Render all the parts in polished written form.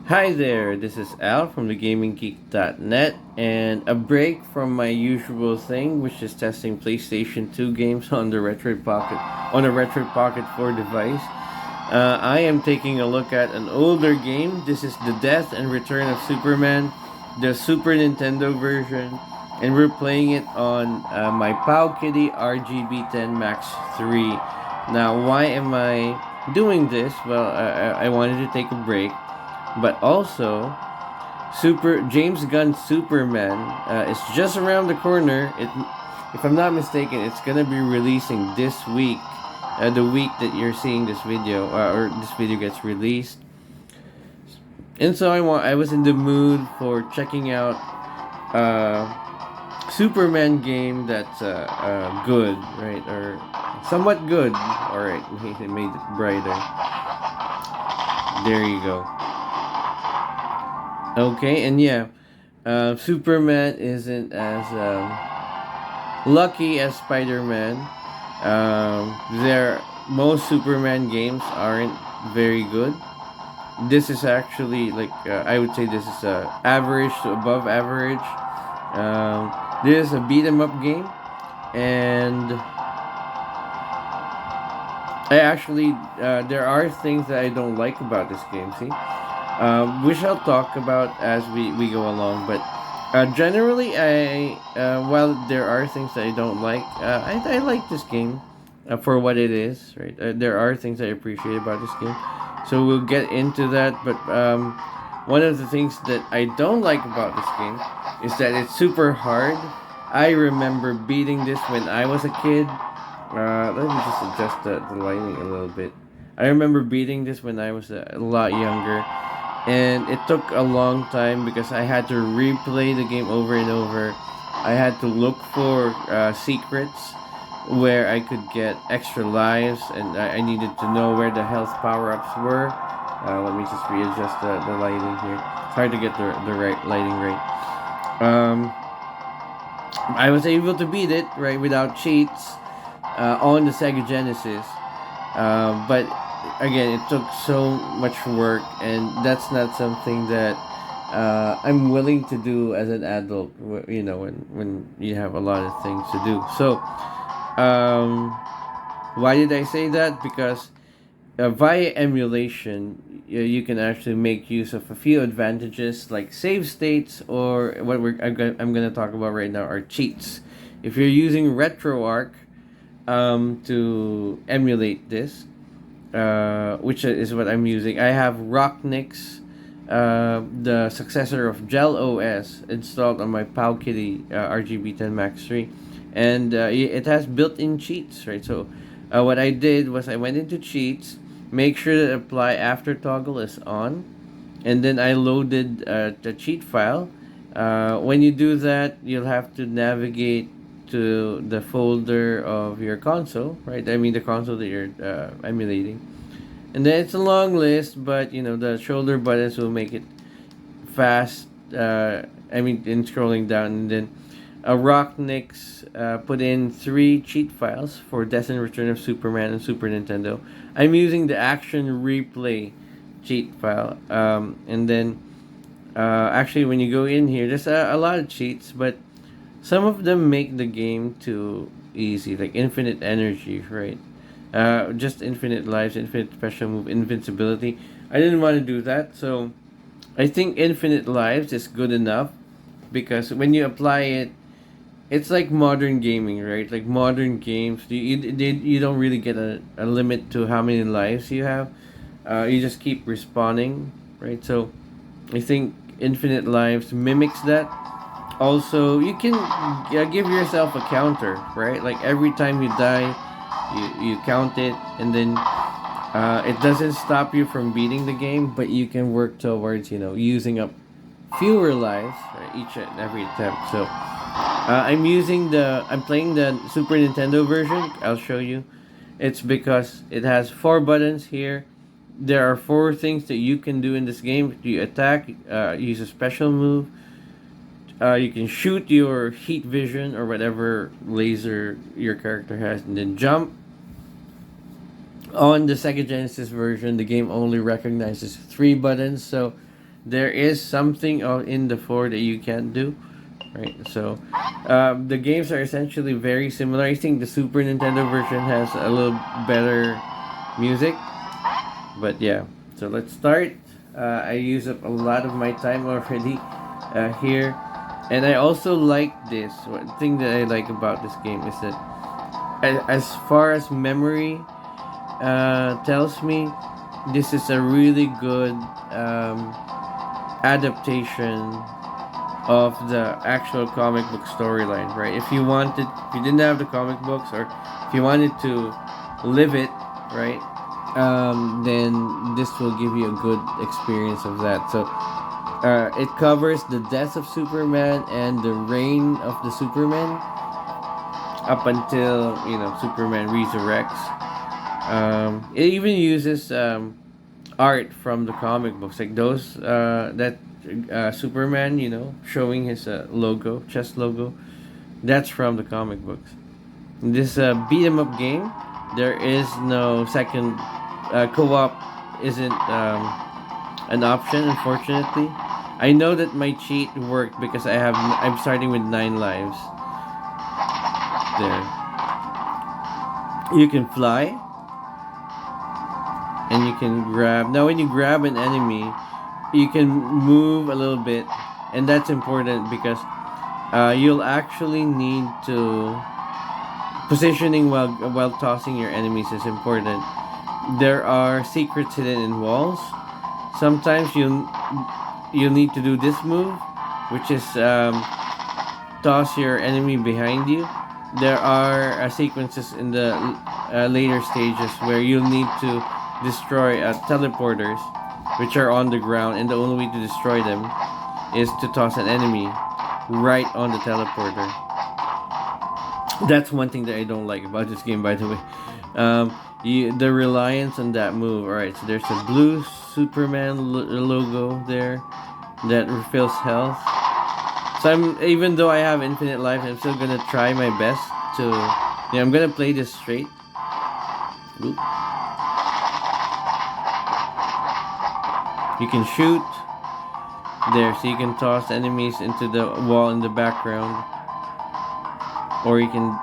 Hi there, this is Al from thegaminggeek.net, and a break from my usual thing, which is testing PlayStation 2 games on the Retro Pocket on a Retro Pocket 4 device. I am taking a look at an older game. This is The Death and Return of Superman, the Super Nintendo version, and we're playing it on my Powkiddy RGB10 Max 3. Now, why am I doing this? Well, I wanted to take a break, but also Super James Gunn's Superman is just around the corner. If I'm not mistaken, it's gonna be releasing this week, the week that you're seeing this video, or this video gets released. And so I was in the mood for checking out Superman game that's good, right, or somewhat good. All right, he made it brighter. There you go. Okay, and yeah, Superman isn't as lucky as Spider-Man. Most Superman games aren't very good. This is actually like I would say this is average to above average. This is a beat 'em up game, and I actually there are things that I don't like about this game. See, we shall talk about as we go along. But generally, while there are things that I don't like, I like this game for what it is. Right, there are things I appreciate about this game, so we'll get into that. But one of the things that I don't like about this game is that it's super hard. I remember beating this when I was a kid. Let me just adjust the lighting a little bit. I remember beating this when I was a lot younger, and it took a long time because I had to replay the game over and over. I had to look for secrets where I could get extra lives, and I needed to know where the health power-ups were. Let me just readjust the lighting here. It's hard to get the right lighting right. I was able to beat it right without cheats on the Sega Genesis, but again, it took so much work, and that's not something that I'm willing to do as an adult. You know, when you have a lot of things to do. So, why did I say that? Because via emulation, you can actually make use of a few advantages like save states, or what I'm going to talk about right now are cheats. If you're using RetroArch to emulate this, which is what I'm using, I have Rocknix, the successor of Gel OS, installed on my Powkiddy RGB10 Max 3, and it has built-in cheats, right? So what I did was I went into cheats, make sure that apply after toggle is on, and then I loaded the cheat file. When you do that, you'll have to navigate to the folder of your console, right? I mean the console that you're emulating, and then it's a long list, but you know the shoulder buttons will make it fast. In scrolling down, and then Rocknix put in 3 cheat files for Death and Return of Superman and Super Nintendo. I'm using the Action Replay cheat file, and then actually when you go in here, there's a lot of cheats, but some of them make the game too easy, like infinite energy, right? Just infinite lives, infinite special move, invincibility. I didn't want to do that, so I think infinite lives is good enough because when you apply it, it's like modern gaming, right? Like modern games, you don't really get a limit to how many lives you have. You just keep respawning, right? So I think infinite lives mimics that. Also, you can give yourself a counter, right? Like every time you die, you count it, and then it doesn't stop you from beating the game, but you can work towards using up fewer lives each and every attempt. So I'm playing the Super Nintendo version. I'll show you. It's because it has 4 buttons here. There are 4 things that you can do in this game. You attack, use a special move. You can shoot your heat vision or whatever laser your character has, and then jump. On the Sega Genesis version, the game only recognizes 3 buttons, so there is something in the 4 that you can't do, right? So the games are essentially very similar. I think the Super Nintendo version has a little better music, but yeah. So let's start. I use up a lot of my time already here, and I also like this. One thing that I like about this game is that as far as memory tells me, this is a really good adaptation of the actual comic book storyline, right? If you didn't have the comic books, or if you wanted to live it, right, then this will give you a good experience of that. So it covers the death of Superman and the reign of the Superman up until Superman resurrects. It even uses art from the comic books, like those that Superman, showing his logo, chest logo. That's from the comic books. In this beat 'em up game, there is no second co-op. Isn't an option, unfortunately. I know that my cheat worked because I'm starting with 9 lives. There, you can fly, and you can grab. Now, when you grab an enemy, you can move a little bit, and that's important because you'll actually need to positioning while tossing your enemies is important. There are secrets hidden in walls. Sometimes you'll need to do this move, which is toss your enemy behind you. There are sequences in the later stages where you'll need to destroy teleporters, which are on the ground, and the only way to destroy them is to toss an enemy right on the teleporter. That's one thing that I don't like about this game, by the way. The reliance on that move. Alright, so there's a blue Superman logo there that refills health. So even though I have infinite life, I'm still gonna try my best to. Yeah, I'm gonna play this straight. Oop. You can shoot there, so you can toss enemies into the wall in the background, or you can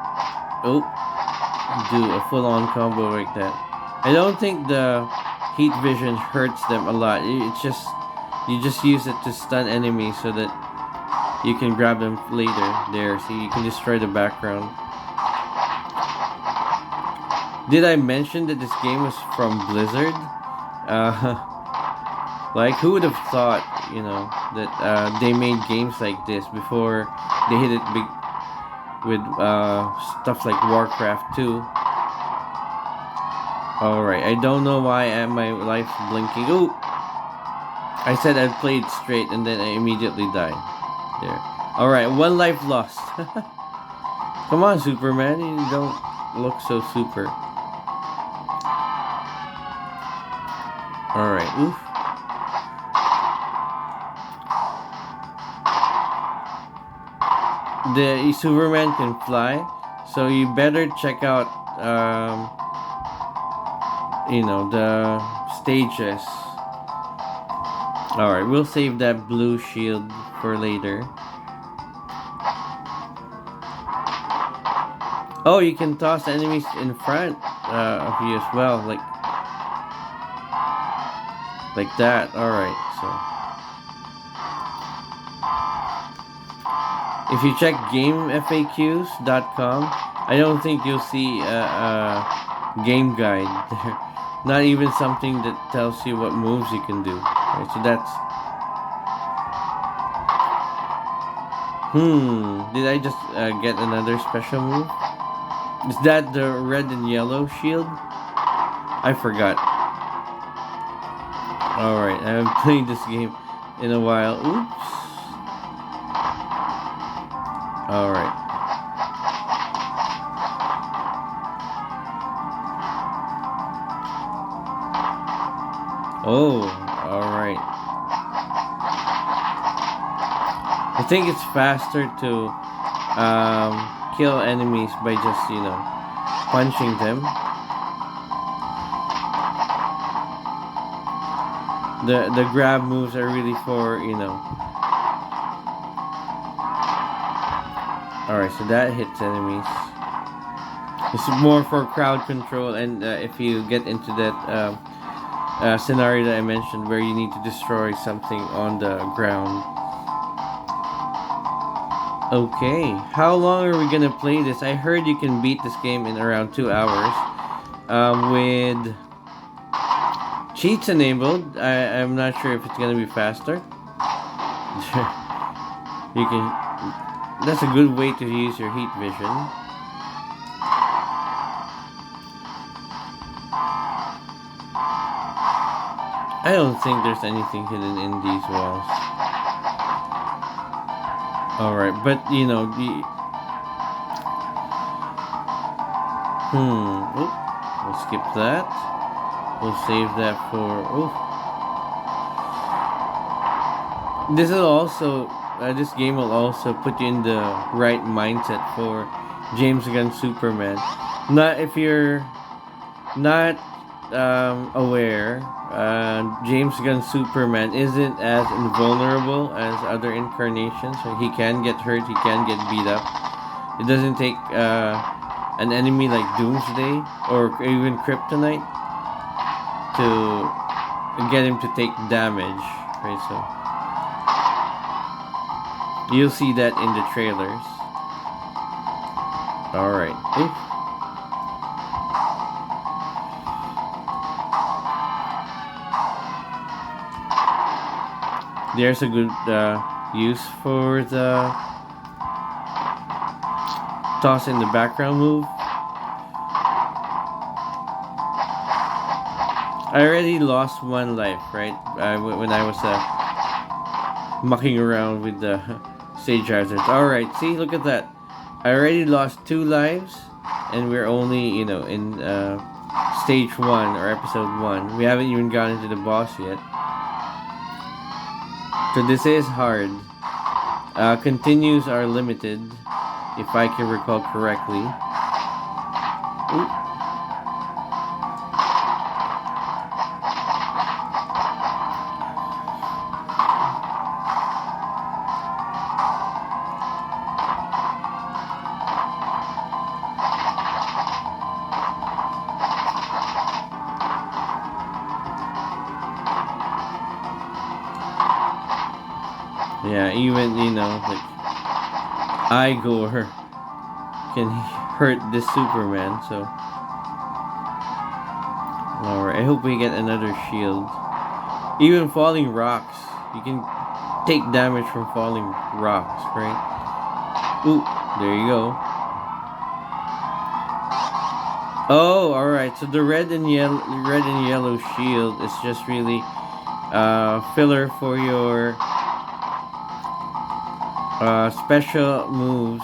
do a full-on combo like that. I don't think the heat vision hurts them a lot. It's just you just use it to stun enemies so that you can grab them later there, so you can destroy the background. Did I mention that this game was from Blizzard? Like, who would have thought, that they made games like this before they hit it big with stuff like Warcraft 2. Alright, I don't know why my life blinking. Oh! I said I played straight and then I immediately died. There. Alright, 1 life lost. Come on, Superman, you don't look so super. Alright, oof. The Superman can fly, so you better check out, the stages. Alright, we'll save that blue shield for later. Oh, you can toss enemies in front of you as well, like that. Alright, so if you check GameFAQs.com, I don't think you'll see a game guide there. Not even something that tells you what moves you can do. Right, so that's. Did I just get another special move? Is that the red and yellow shield? I forgot. Alright, I haven't played this game in a while. Oops. Alright. Oh, alright. I think it's faster to kill enemies by just, punching them. The grab moves are really for, you know. Alright, so that hits enemies. It's more for crowd control, and if you get into that scenario that I mentioned where you need to destroy something on the ground. Okay, how long are we gonna play this? I heard you can beat this game in around 2 hours with cheats enabled. I'm not sure if it's gonna be faster. You can. That's a good way to use your heat vision. I don't think there's anything hidden in these walls. Alright, but you know, we'll skip that. We'll save that for, this will also, this game will also put you in the right mindset for James Gunn Superman. Not if you're not aware, James Gunn Superman isn't as invulnerable as other incarnations. So he can get hurt, he can get beat up. It doesn't take an enemy like Doomsday or even Kryptonite to get him to take damage, right? So you'll see that in the trailers. Alright. There's a good use for the toss in the background move. I already lost 1 life, right? When I was mucking around with the stage hazards. Alright, see, look at that. I already lost 2 lives, and we're only, you know, in stage 1 or episode 1. We haven't even gotten to the boss yet. So this is hard. Continues are limited, if I can recall correctly. Ooh. Yeah, even, you know, like Igor can hurt this Superman, so. Alright, I hope we get another shield. Even falling rocks. You can take damage from falling rocks, right? Ooh, there you go. Oh, alright, so the red and yellow shield is just really filler for your special moves.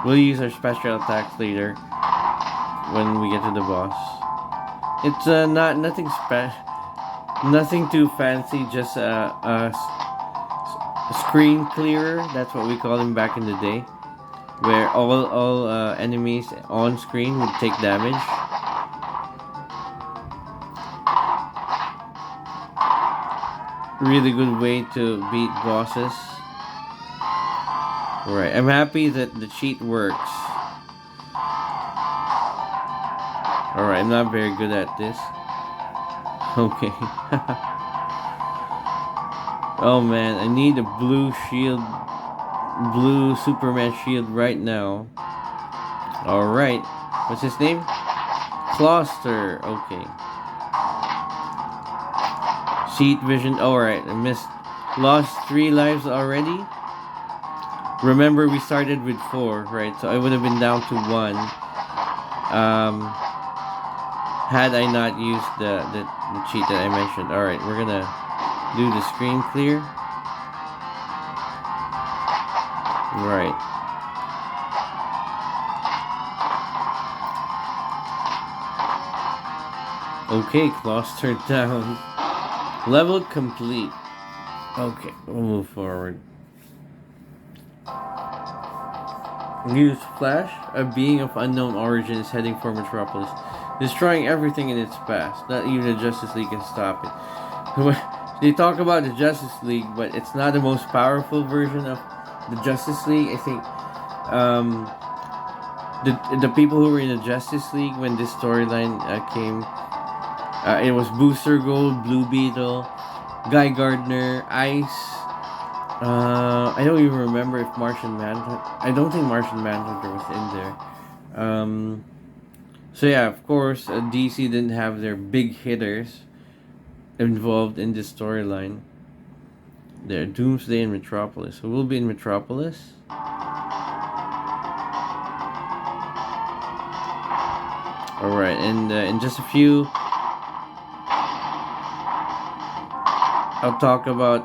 We'll use our special attacks later when we get to the boss. It's nothing too fancy, just a screen clearer. That's what we called him back in the day, where all enemies on screen would take damage. Really good way to beat bosses. Right, I'm happy that the cheat works. Alright, I'm not very good at this. Okay. Oh man, I need a blue shield. Blue Superman shield right now. Alright. What's his name? Cluster. Okay. Sheet vision. Alright, I missed. Lost 3 lives already. Remember, we started with 4, right? So I would have been down to 1. Had I not used the cheat that I mentioned. Alright, we're gonna do the screen clear. Right. Okay, cluster down. Level complete. Okay, we'll move forward. News flash: a being of unknown origin is heading for Metropolis, destroying everything in its path. Not even the Justice League can stop it. They talk about the Justice League, but it's not the most powerful version of the Justice League. I think um, the people who were in the Justice League when this storyline came, it was Booster Gold, Blue Beetle, Guy Gardner, Ice. I don't even remember if Martian Manhunter. I don't think Martian Manhunter was in there. So yeah, of course, DC didn't have their big hitters involved in this storyline. There, Doomsday and Metropolis. Who will be in Metropolis? All right, and in just a few, I'll talk about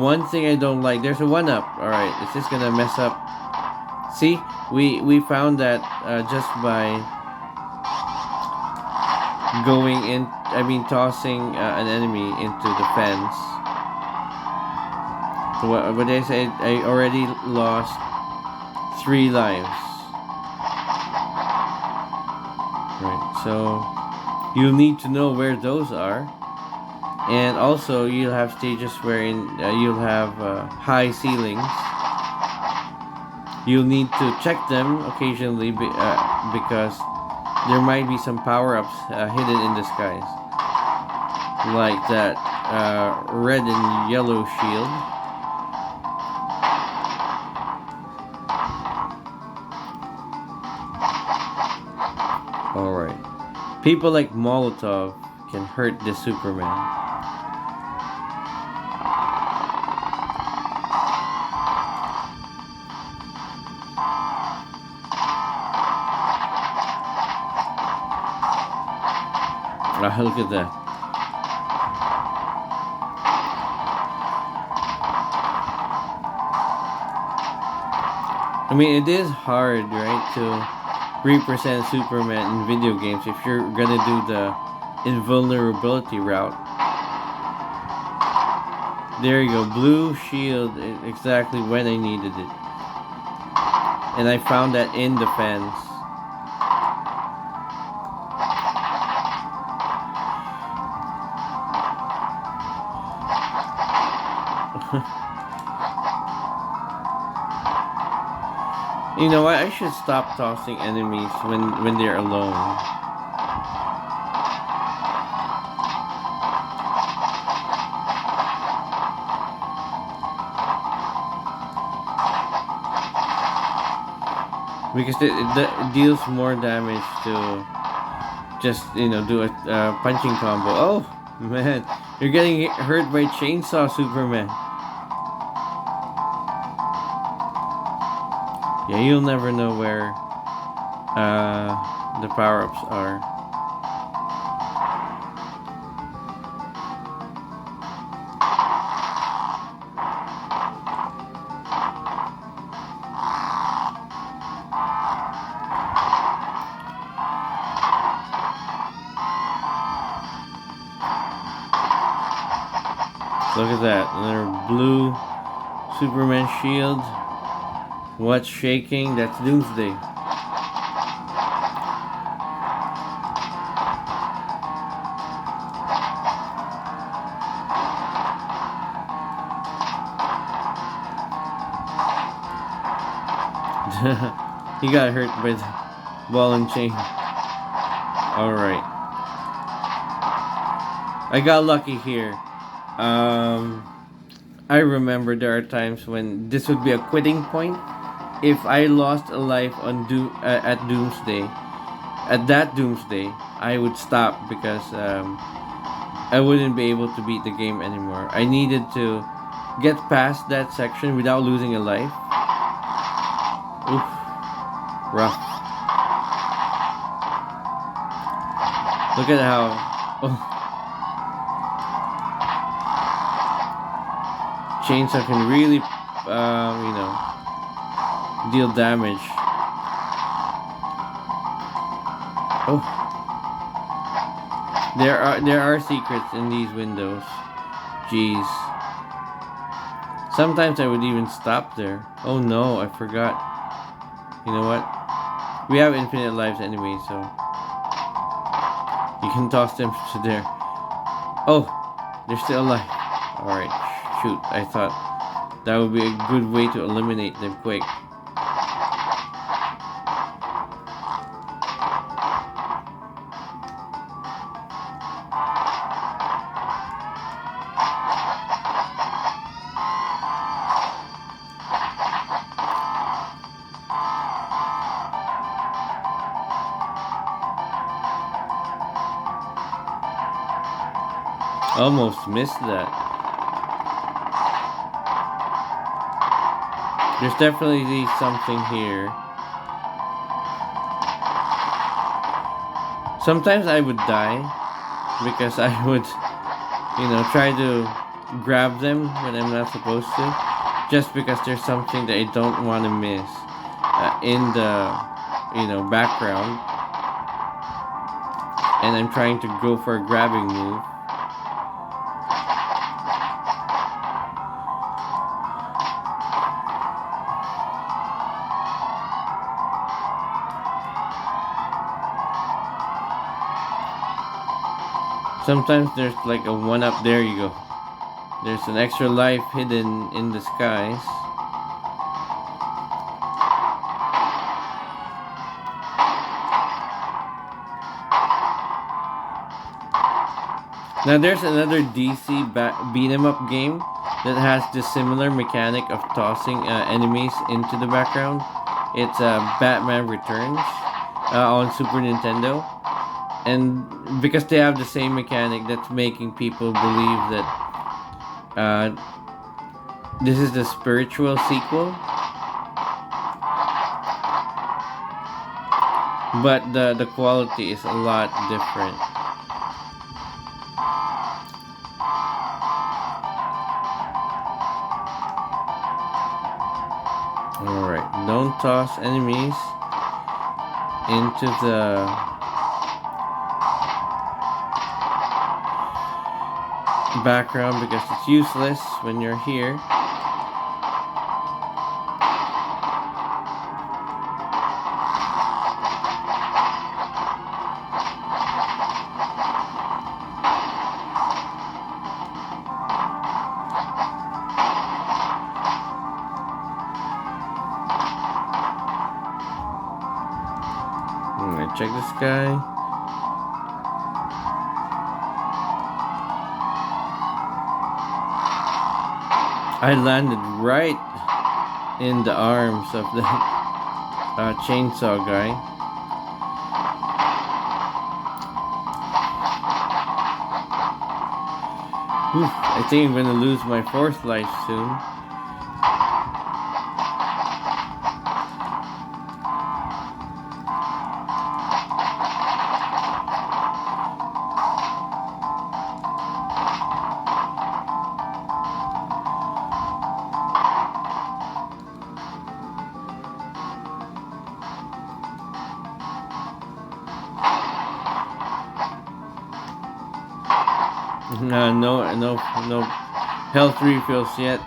one thing I don't like. There's a one up. All right, it's just gonna mess up. See, we found that just by going in. I mean, tossing an enemy into the fence. So what I said, I already lost 3 lives. Right, so you'll need to know where those are. And also, you'll have stages wherein you'll have high ceilings. You'll need to check them occasionally because there might be some power-ups hidden in the skies. Like that red and yellow shield. Alright. People like Molotov can hurt the Superman. Look at that. I mean, it is hard, right, to represent Superman in video games if you're gonna do the invulnerability route. There you go, blue shield, exactly when I needed it. And I found that in the fence. You know what? I should stop tossing enemies when they're alone. Because it deals more damage to just, do a punching combo. Oh, man. You're getting hurt by Chainsaw Superman. Yeah, you'll never know where the power-ups are. Look at that, another blue Superman shield. What's shaking? That's Doomsday. He got hurt by the ball and chain. Alright. I got lucky here. I remember there are times when this would be a quitting point. If I lost a life on at Doomsday, at that Doomsday, I would stop because I wouldn't be able to beat the game anymore. I needed to get past that section without losing a life. Oof, rough. Look at how. Chainsaw can really, deal damage. Oh, there are secrets in these windows. Jeez. Sometimes I would even stop there. Oh no, I forgot. You know what? We have infinite lives anyway, so you can toss them to there. Oh, they're still alive. Alright, shoot. I thought that would be a good way to eliminate them quick. Almost missed that. There's definitely something here. Sometimes I would die because I would, try to grab them when I'm not supposed to, just because there's something that I don't want to miss in the, background, and I'm trying to go for a grabbing move. Sometimes there's like a one-up. There you go. There's an extra life hidden in the skies. Now there's another DC beat 'em up game that has the similar mechanic of tossing enemies into the background. It's Batman Returns on Super Nintendo. And because they have the same mechanic, that's making people believe that this is the spiritual sequel. But the quality is a lot different. Alright, don't toss enemies into the background because it's useless when you're here. Check this guy. I landed right in the arms of the chainsaw guy. Oof, I think I'm gonna lose my 4th life soon. No health refills yet.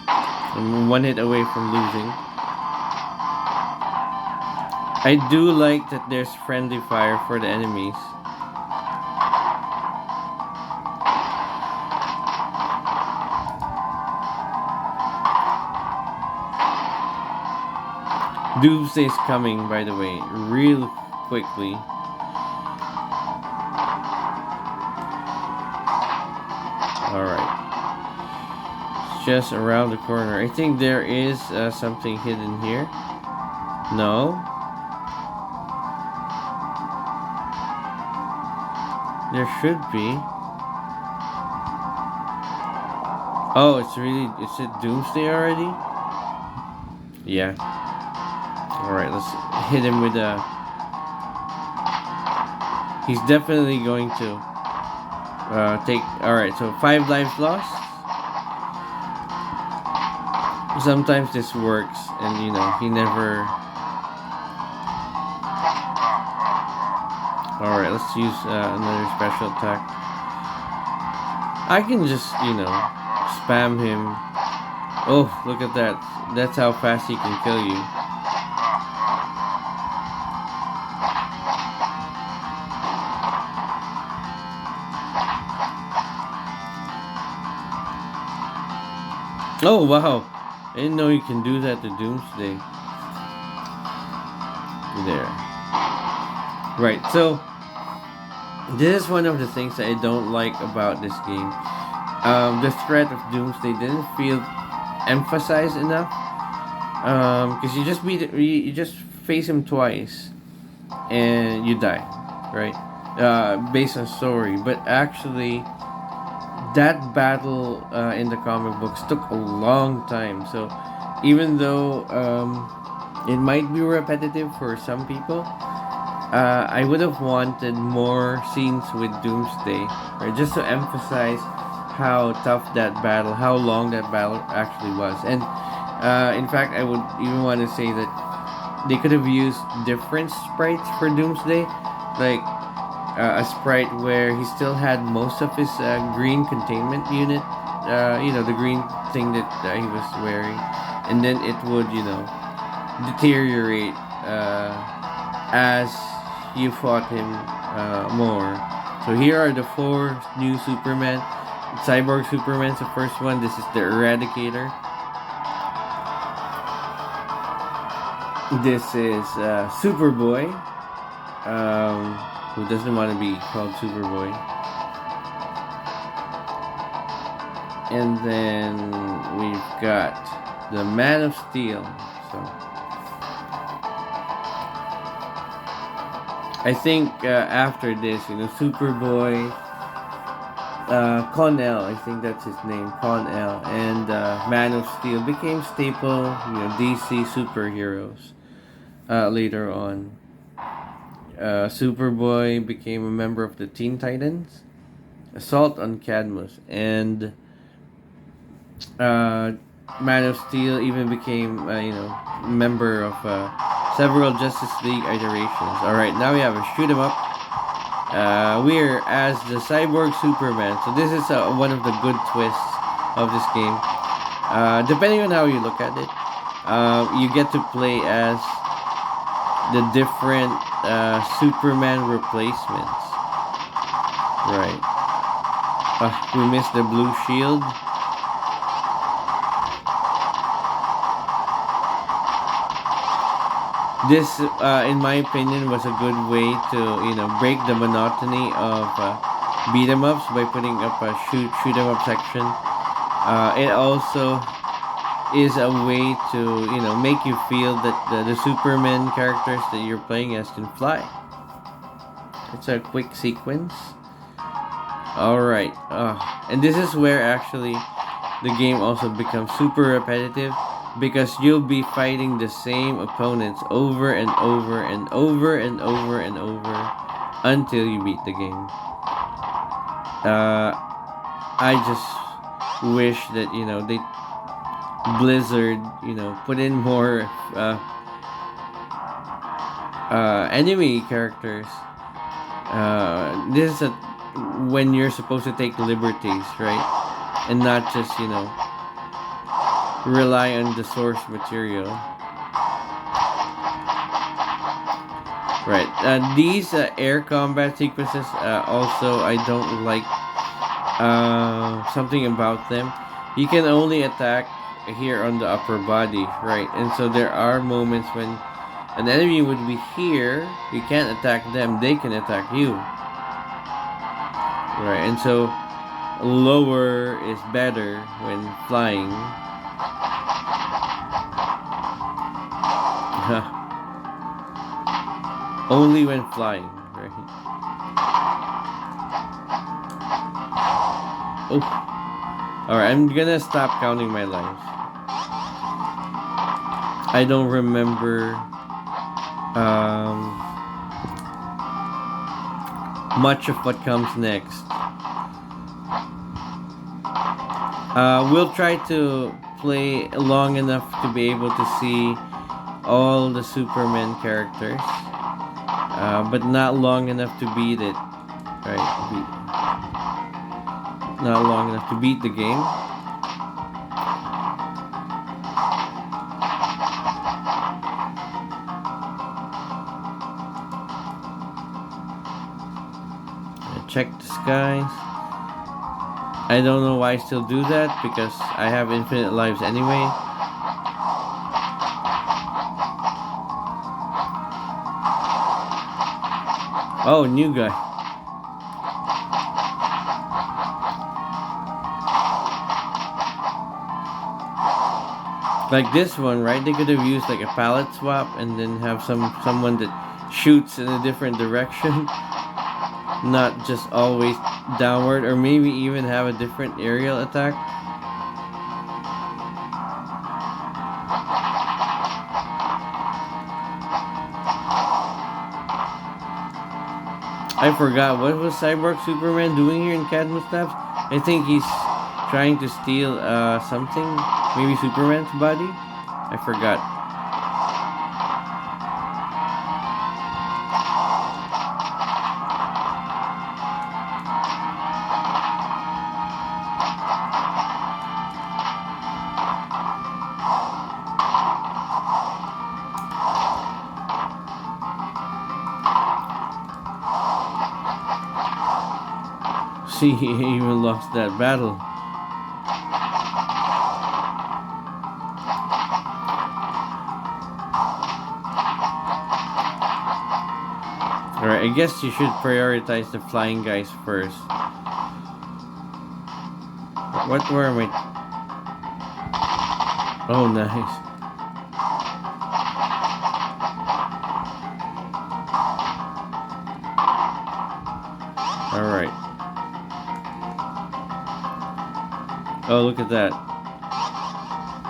I'm 1 hit away from losing. I do like that there's friendly fire for the enemies. Doomsday's coming, by the way, real quickly. Alright. It's just around the corner. I think there is something hidden here. No. There should be. Oh, is it Doomsday already? Yeah. Alright, let's hit him with a... He's definitely going to take... Alright, so 5 lives lost. Sometimes this works, and he never... Alright, let's use another special attack. I can just, spam him Oh, look at that. That's how fast he can kill you. Oh, wow. I didn't know you can do that to Doomsday. There. Right, so this is one of the things that I don't like about this game. The threat of Doomsday didn't feel emphasized enough. Because you just face him twice, and you die, right? Based on story, but actually, that battle in the comic books took a long time. So, even though it might be repetitive for some people, I would have wanted more scenes with Doomsday, right? Just to emphasize how tough that battle, how long that battle actually was. And in fact, I would even want to say that they could have used different sprites for Doomsday, like a sprite where he still had most of his green containment unit, the green thing that he was wearing, and then it would, deteriorate as you fought him more. So here are the four new Superman. Cyborg Superman's the first one. This is the Eradicator. This is Superboy, who doesn't want to be called Superboy. And then we've got the Man of Steel. So I think after this, Superboy, Con-El, I think that's his name, Con-El, and Man of Steel became staple, DC superheroes later on. Superboy became a member of the Teen Titans, Assault on Cadmus, and Man of Steel even became, member of several Justice League iterations. All right, now we have a shoot 'em up. We're as the Cyborg Superman. So this is one of the good twists of this game. Depending on how you look at it, you get to play as the different Superman replacements. Right. We missed the blue shield. This, in my opinion, was a good way to break the monotony of beat 'em ups by putting up a shoot 'em up section. It also is a way to make you feel that the Superman characters that you're playing as can fly. It's a quick sequence. All right, and this is where actually the game also becomes super repetitive, because you'll be fighting the same opponents over and over and over and over and over until you beat the game. I just wish that they Blizzard put in more enemy characters. This is when you're supposed to take liberties, right, and not just rely on the source material. Right. These air combat sequences also I don't like something about them. You can only attack here on the upper body, right? And so there are moments when an enemy would be here, you can't attack them, they can attack you. Right, and so lower is better when flying. Only when flying, right? Oh. Alright, I'm gonna stop counting my lives. I don't remember much of what comes next. We'll try to play long enough to be able to see all the Superman characters, but not long enough to beat it. Right? Not long enough to beat the game. check the skies. I don't know why I still do that, because I have infinite lives anyway. Oh, new guy. Like this one, right? They could have used like a palette swap and then have someone that shoots in a different direction, not just always downward, or maybe even have a different aerial attack. I forgot, what was Cyborg Superman doing here in Cadmus Labs? I think he's trying to steal something, maybe Superman's body. I forgot. See, he even lost that battle. Alright, I guess you should prioritize the flying guys first. Where am I? Oh, nice. Alright. Oh, look at that.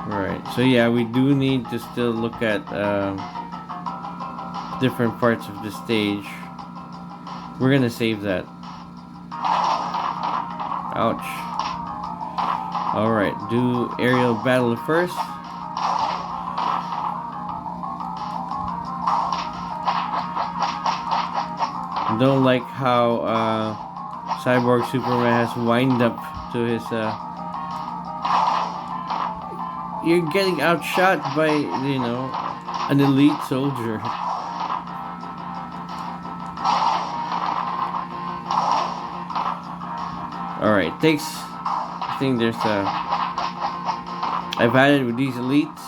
Alright, so yeah, we do need to still look at different parts of the stage. We're gonna save that. Ouch. Alright, do aerial battle first. Don't like how Cyborg Superman has wind up to his you're getting outshot by, you know, an elite soldier. Alright, takes, I think there's I've had it with these elites.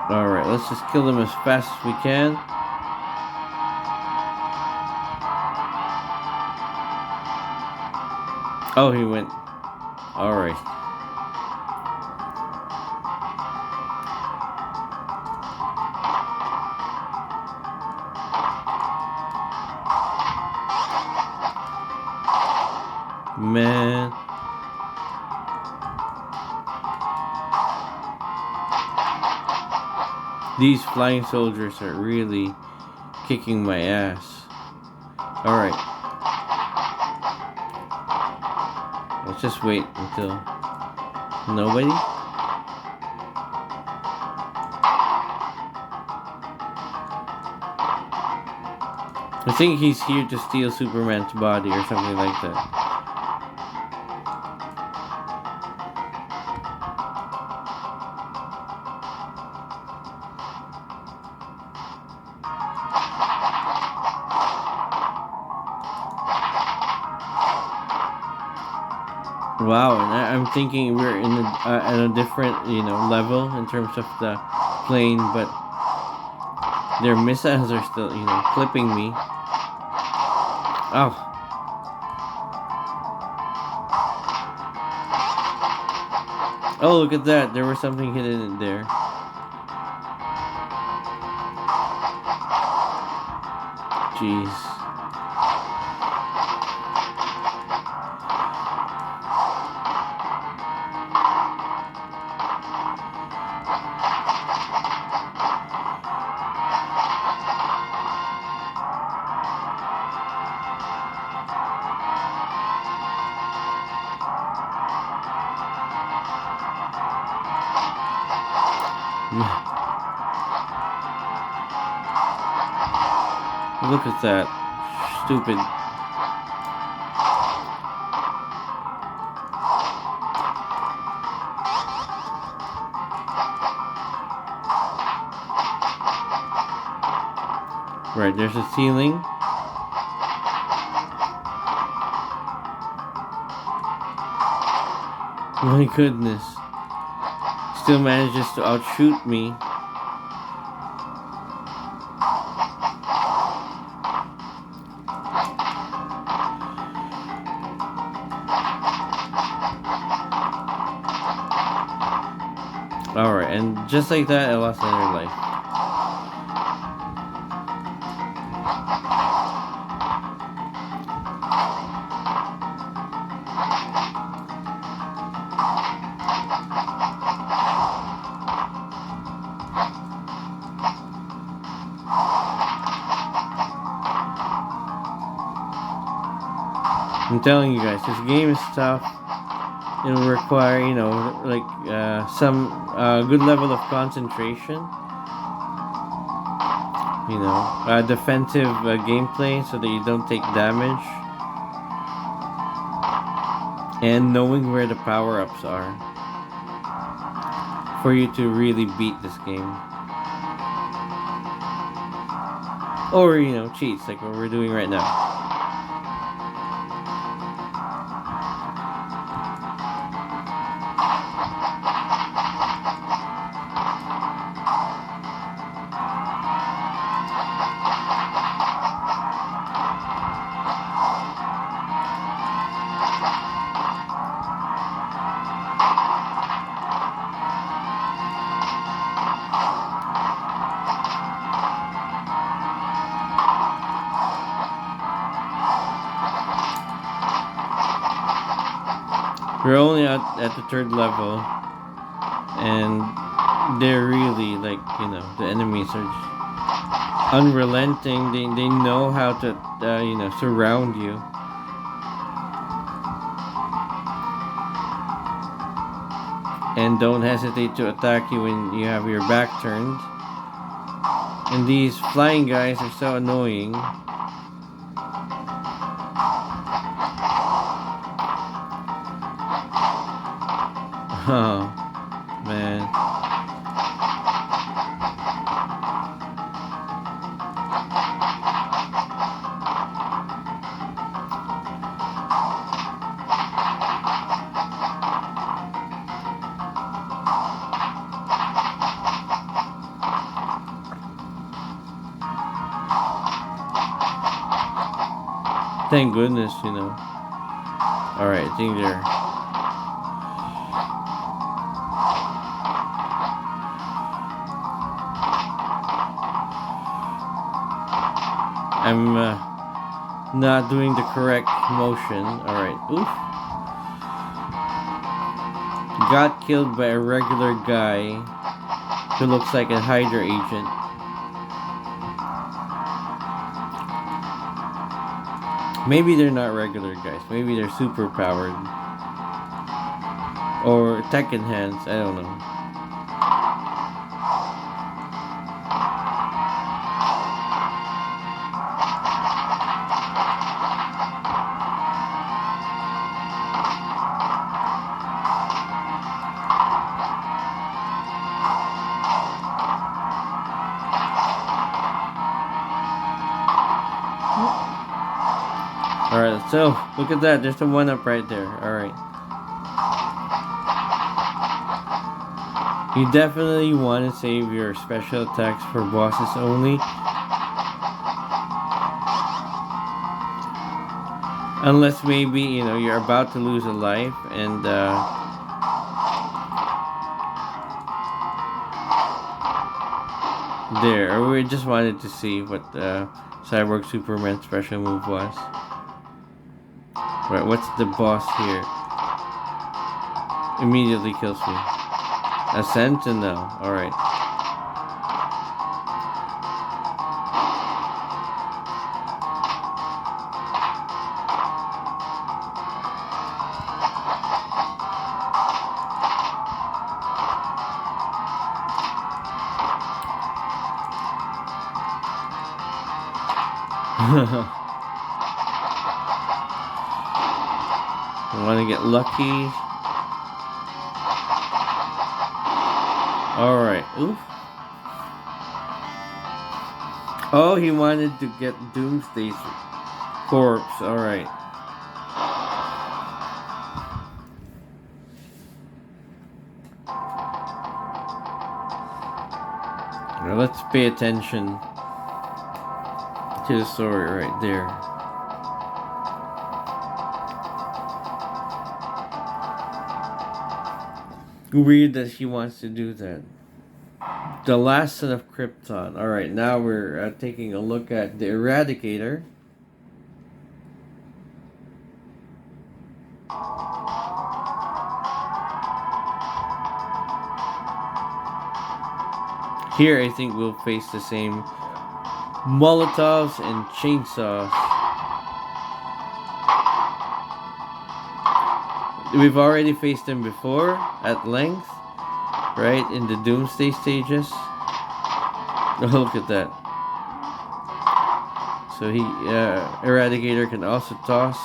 Alright, let's just kill them as fast as we can. Oh, he went. Alright. Man. These flying soldiers are really kicking my ass. Alright. Let's just wait until nobody. I think he's here to steal Superman's body or something like that. Wow, and I'm thinking we're in at a different, you know, level in terms of the plane, but their missiles are still, you know, clipping me. Oh. Oh, look at that. There was something hidden in there. Jeez. Look at that. Stupid. Right, there's a ceiling. My goodness. Still manages to outshoot me. Alright, and just like that, I lost another life. I'm telling you guys, this game is tough. It'll require, you know, like some good level of concentration. You know, defensive gameplay so that you don't take damage. And knowing where the power-ups are. For you to really beat this game. Or, you know, cheats like what we're doing right now. We're only at the third level, and they're really like, you know, the enemies are unrelenting. They know how to you know, surround you. And don't hesitate to attack you when you have your back turned. And these flying guys are so annoying. Oh, man. Thank goodness, you know. Alright, I think they're... I'm not doing the correct motion. Alright, oof. Got killed by a regular guy who looks like a Hydra agent. Maybe they're not regular guys. Maybe they're super powered. Or tech enhanced. I don't know. Alright, so look at that. There's a 1-up right there. Alright. You definitely want to save your special attacks for bosses only. Unless maybe, you know, you're about to lose a life and there. Or we just wanted to see what Cyborg Superman's special move was. Right, what's the boss here? Immediately kills me. A sentinel. Alright. I want to get lucky. Alright. Oof. Oh, he wanted to get Doomsday's corpse. Alright. Now let's pay attention to the story right there. Weird that he wants to do that. The last son of Krypton. Alright, now we're taking a look at the Eradicator. Here, I think we'll face the same Molotovs and chainsaws. We've already faced them before at length, right? In the Doomsday stages. Oh, look at that. So Eradicator can also toss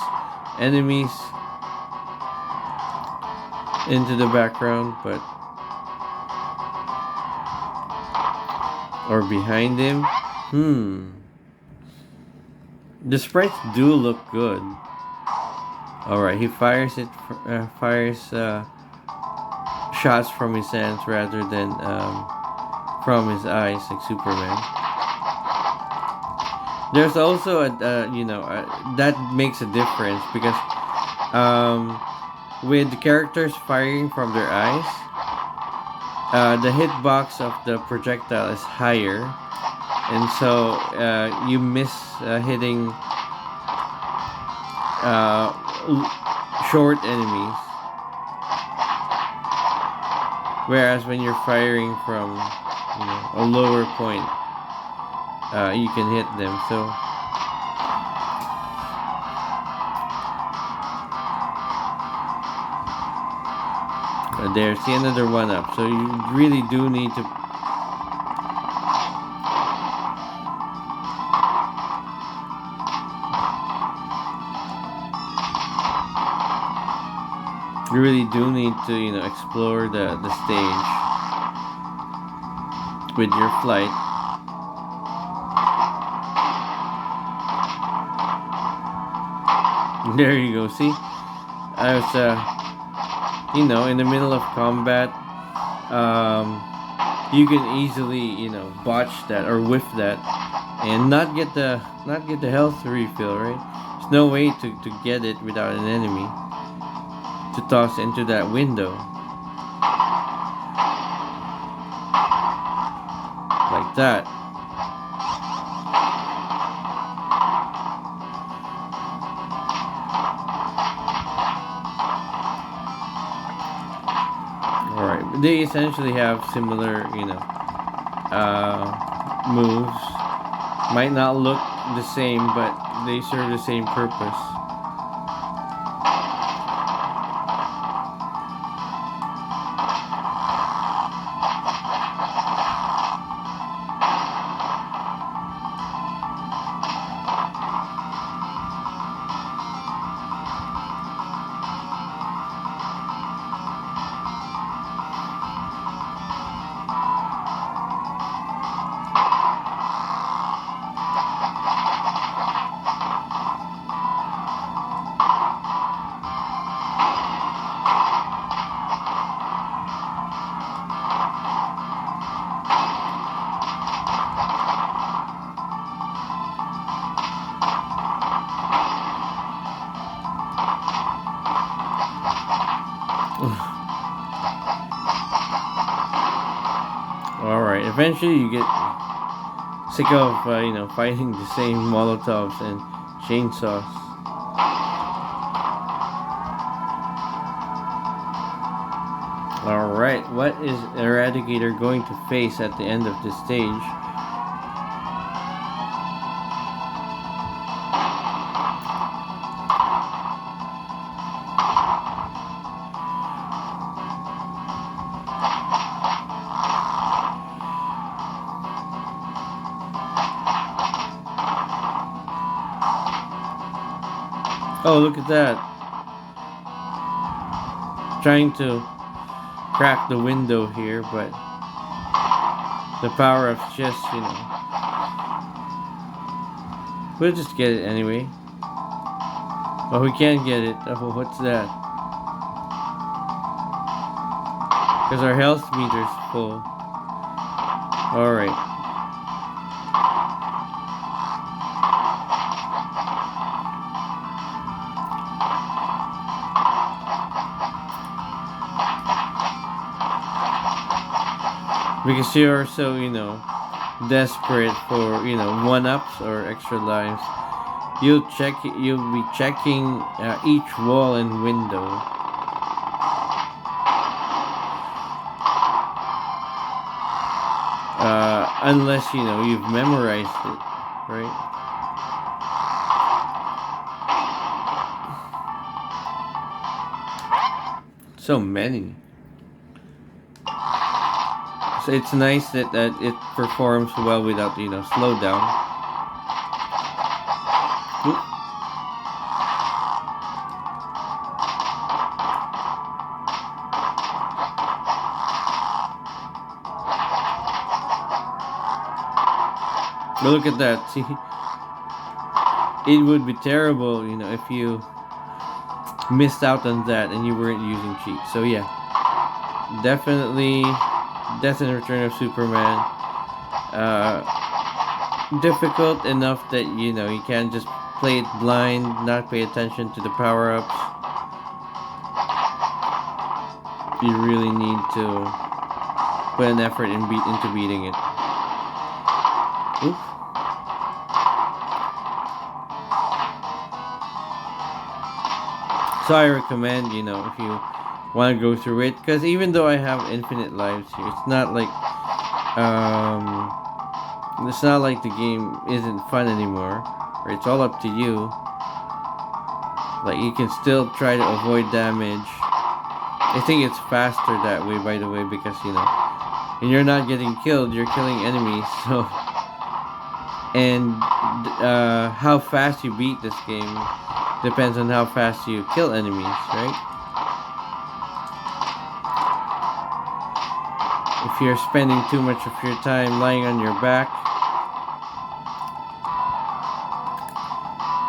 enemies into the background, but or behind him. The sprites do look good. Alright, he fires shots from his hands rather than from his eyes like Superman. There's also that makes a difference because with the characters firing from their eyes, the hitbox of the projectile is higher, and so you miss hitting short enemies. Whereas when you're firing from a lower point, you can hit them. So there's the another one up. So you really do need to explore the stage with your flight. There you go. See, I was in the middle of combat. You can easily botch that or whiff that and not get the health refill, right? There's no way to get it without an enemy to toss into that window like that. Alright, they essentially have similar moves. Might not look the same, but they serve the same purpose. Alright, eventually you get sick of fighting the same Molotovs and chainsaws. Alright, what is Eradicator going to face at the end of this stage? Oh, look at that. Trying to crack the window here, but the power of just, we'll just get it anyway. Oh, we can't get it. Oh, what's that? Because our health meter's full. Alright. Because you're so, desperate for, one-ups or extra lives. You'll be checking each wall and window. Unless, you've memorized it, right? So many. So it's nice that it performs well without, slowdown. Oop. But look at that. See, it would be terrible, if you missed out on that and you weren't using cheats. So yeah, definitely Death and Return of Superman. Difficult enough that you can't just play it blind, not pay attention to the power-ups. You really need to put an effort into beating it. Oof. So I recommend, if you want to go through it, because even though I have infinite lives here, it's not like the game isn't fun anymore, or it's all up to you. Like, you can still try to avoid damage. I think it's faster that way, by the way, because when you're not getting killed, you're killing enemies. So, and how fast you beat this game depends on how fast you kill enemies, right? If you're spending too much of your time lying on your back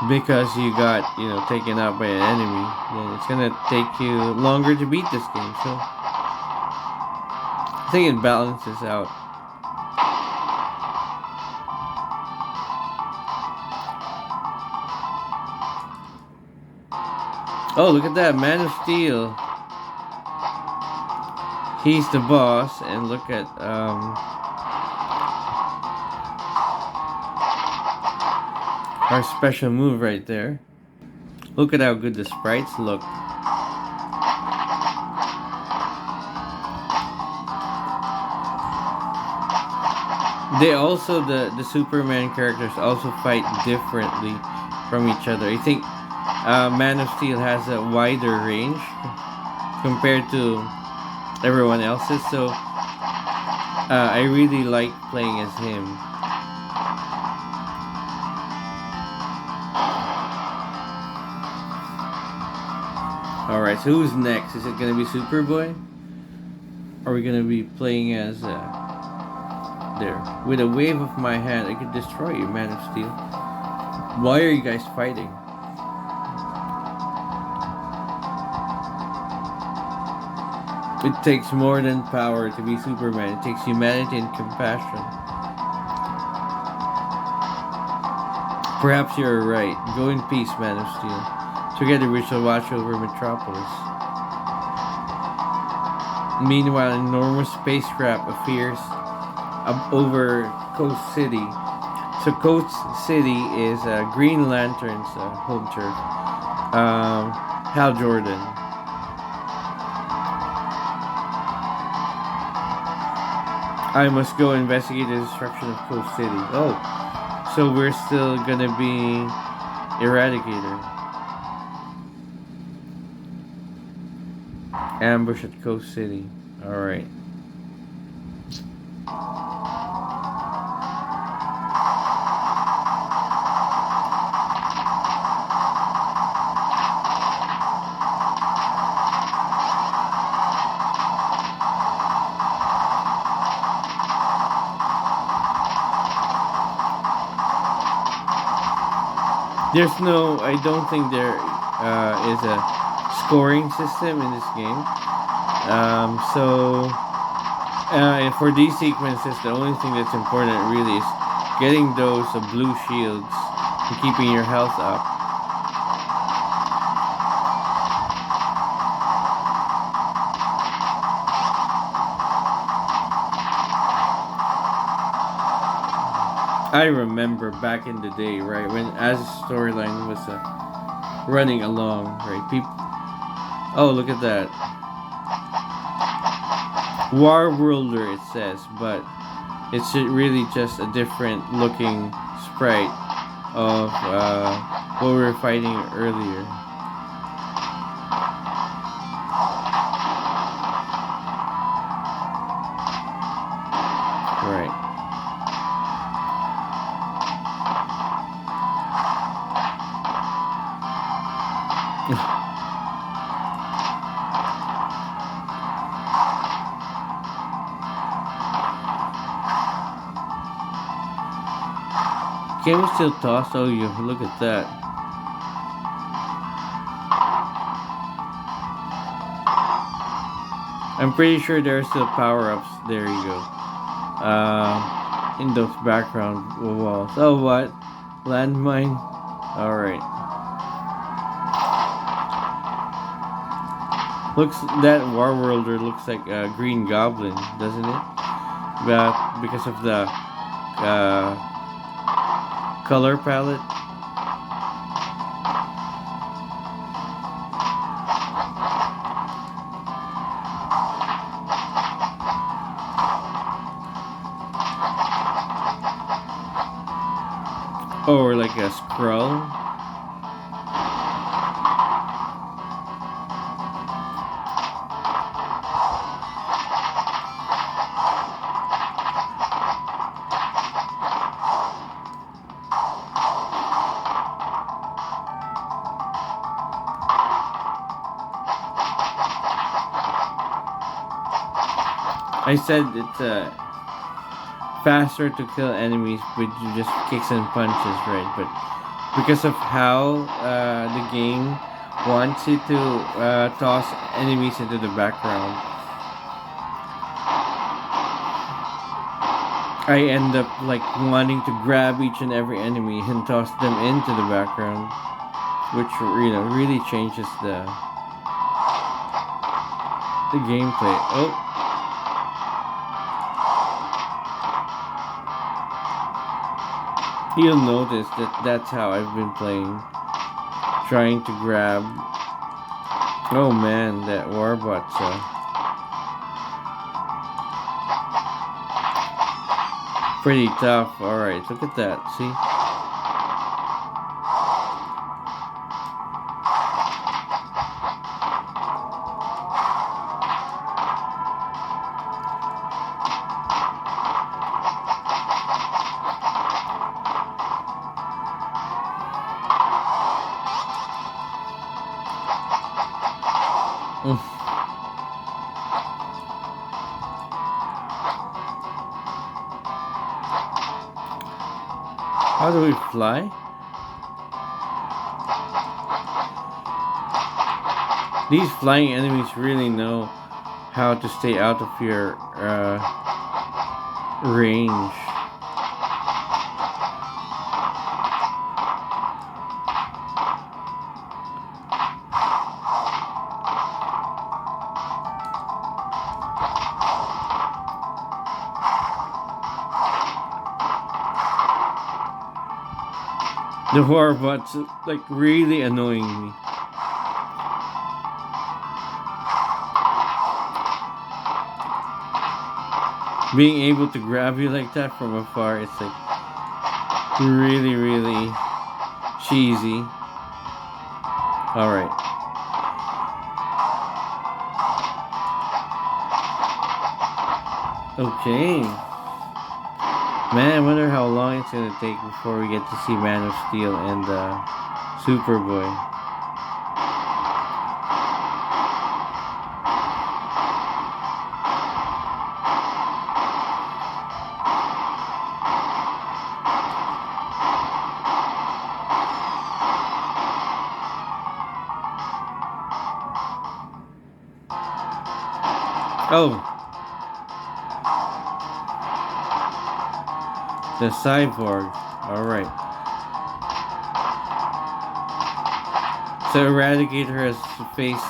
because you got, taken out by an enemy, then it's gonna take you longer to beat this game. So I think it balances out. Oh, look at that, Man of Steel. He's the boss, and look at our special move right there. Look at how good the sprites look. They also, the Superman characters also fight differently from each other. I think Man of Steel has a wider range compared to everyone else's, so I really like playing as him. Alright, so who's next? Is it gonna be Superboy? Or are we gonna be playing as there? With a wave of my hand, I could destroy you, Man of Steel. Why are you guys fighting? It takes more than power to be Superman. It takes humanity and compassion. Perhaps you're right. Go in peace, Man of Steel. Together we shall watch over Metropolis. Meanwhile, an enormous spacecraft appears over Coast City. So Coast City is Green Lantern's home turf. Hal Jordan. I must go investigate the destruction of Coast City. Oh, so we're still gonna be Eradicator. Ambush at Coast City. Alright. There's no. I don't think there is a scoring system in this game. For these sequences, the only thing that's important really is getting those blue shields and keeping your health up. I remember back in the day, right, when as the storyline was running along, right? People. Oh, look at that. War Worlder it says, but it's really just a different looking sprite of what we were fighting earlier. Right. Can we still toss? Oh, you look at that. I'm pretty sure there are still power-ups. There you go. In those background walls. Oh, what? Landmine? Alright. That War Worlder looks like a Green Goblin, doesn't it? But because of the color palette. Or like a scroll. I said it's faster to kill enemies with just kicks and punches, right? But because of how the game wants you to toss enemies into the background, I end up like wanting to grab each and every enemy and toss them into the background, which really changes the gameplay. Oh. You'll notice that that's how I've been playing. Trying to grab... Oh man, that Warbot's pretty tough. Alright, look at that. See? How do we fly? These flying enemies really know how to stay out of your range. The Warbot's like really annoying me. Being able to grab you like that from afar, it's like really, really cheesy. Alright. Okay. Man, I wonder how long it's gonna take before we get to see Man of Steel and Superboy. Oh, the cyborg. Alright. So Eradicator has faced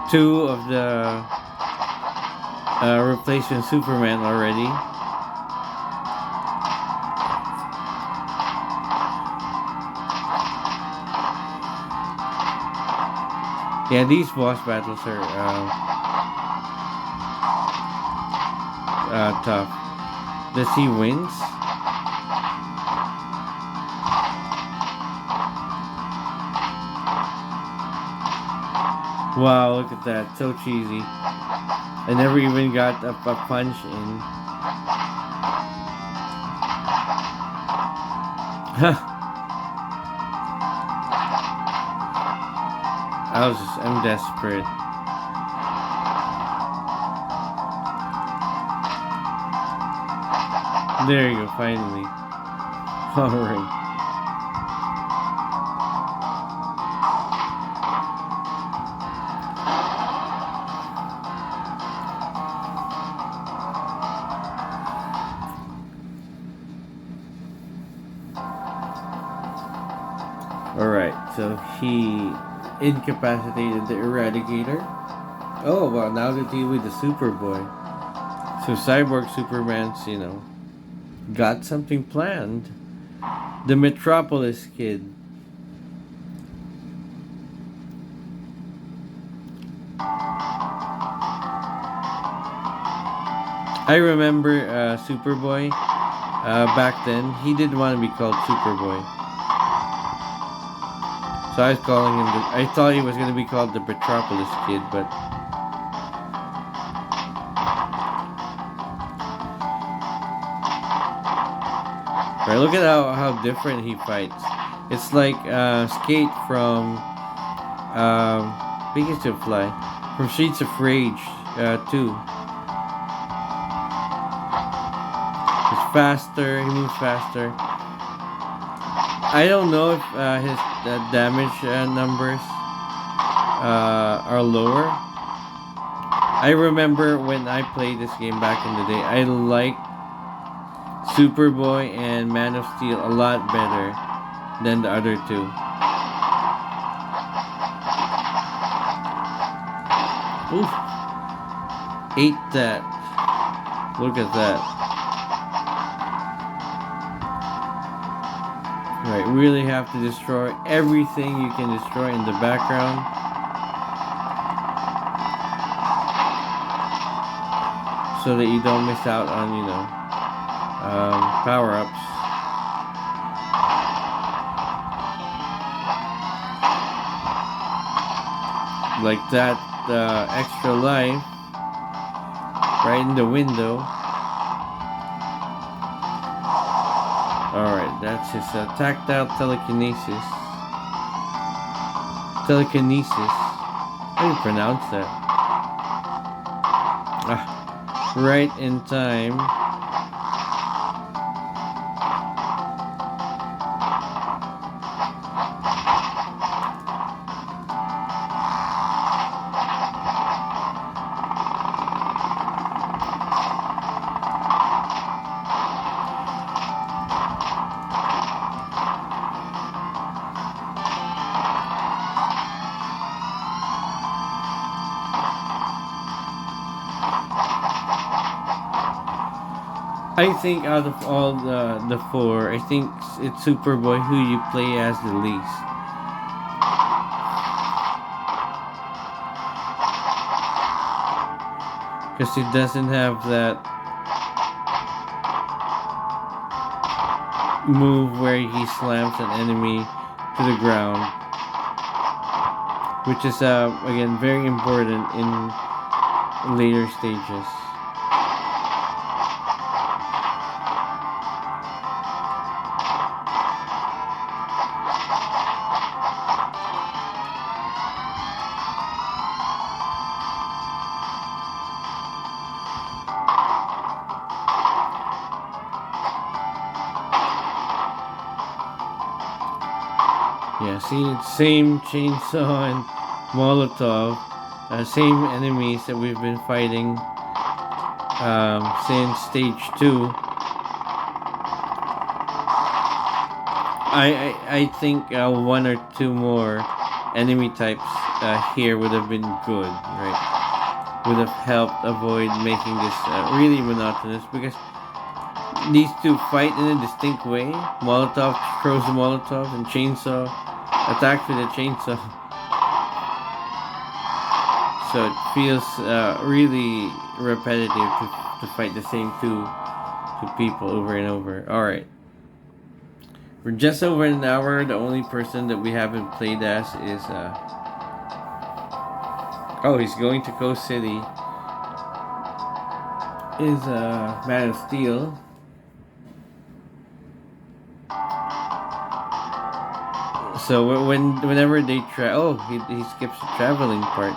two of the replacement Superman already. Yeah, these boss battles are tough. Does he wins? Wow, look at that. So cheesy. I never even got a punch in. I'm desperate. There you go, finally. Alright. Alright, so he incapacitated the Eradicator. Oh, well, now to deal with the Superboy. So Cyborg Superman's, got something planned. The Metropolis Kid. I remember Superboy. Back then, he didn't want to be called Superboy. So I was calling him I thought he was going to be called the Metropolis Kid, but right, look at how different he fights. It's like Skate from Biggest to Fly, from Streets of Rage 2. He's faster, he moves faster. I don't know if his damage numbers are lower. I remember when I played this game back in the day, I liked Superboy and Man of Steel a lot better than the other two. Oof. Ate that. Look at that. Right, really have to destroy everything you can destroy in the background. So that you don't miss out on, power-ups. Like that extra life right in the window. Alright, that's his tactile telekinesis. Telekinesis. How do you pronounce that? Right in time. I think out of all the four, I think it's Superboy who you play as the least. Because he doesn't have that move where he slams an enemy to the ground, which is again very important in later stages. Yeah, see, same chainsaw and Molotov, Same enemies that we've been fighting since stage 2. I think one or two more enemy types here would have been good, right? Would have helped avoid making this really monotonous, because these two fight in a distinct way. Molotov throws the Molotov, and Chainsaw attacks with a chainsaw. So it feels really repetitive to fight the same two people over and over. Alright. We're just over an hour. The only person that we haven't played as is oh, he's going to Coast City. Is Man of Steel. So whenever they he skips the traveling part.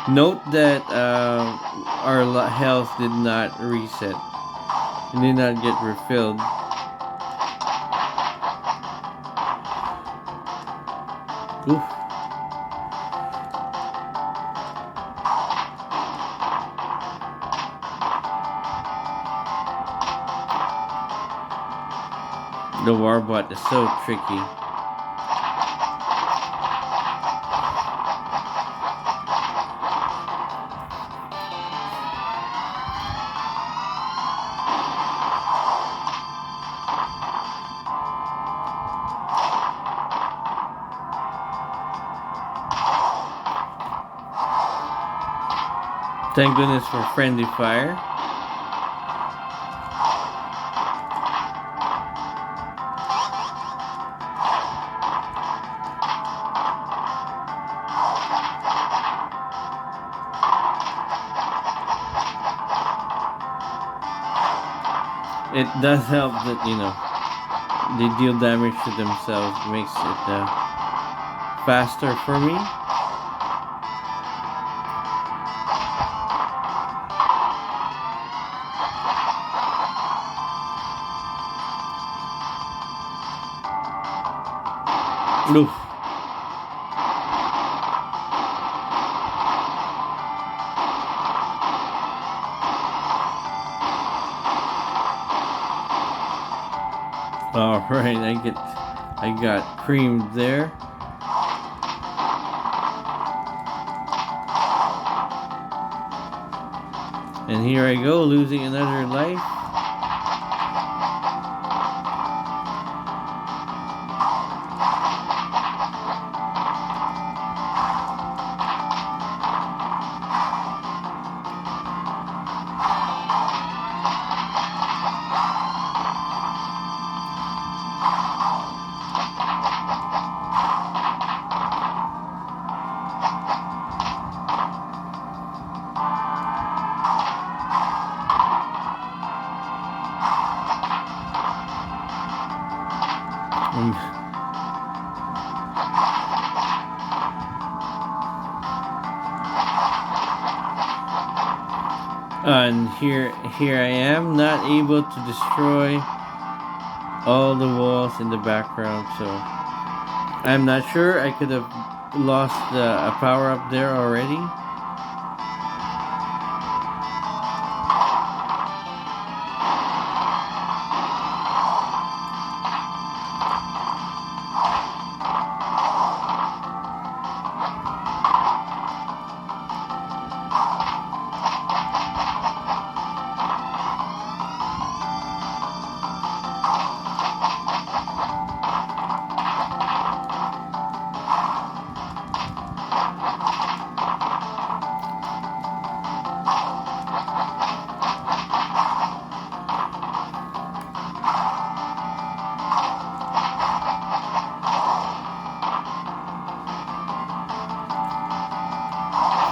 Note that our health did not reset. It did not get refilled. Oof. The Warbot is so tricky. Thank goodness for friendly fire. It does help that, they deal damage to themselves, makes it faster for me. Oof. All right, I got creamed there. And here I go, losing another life. And here I am, not able to destroy all the walls in the background, so I'm not sure. I could have lost a power up there already.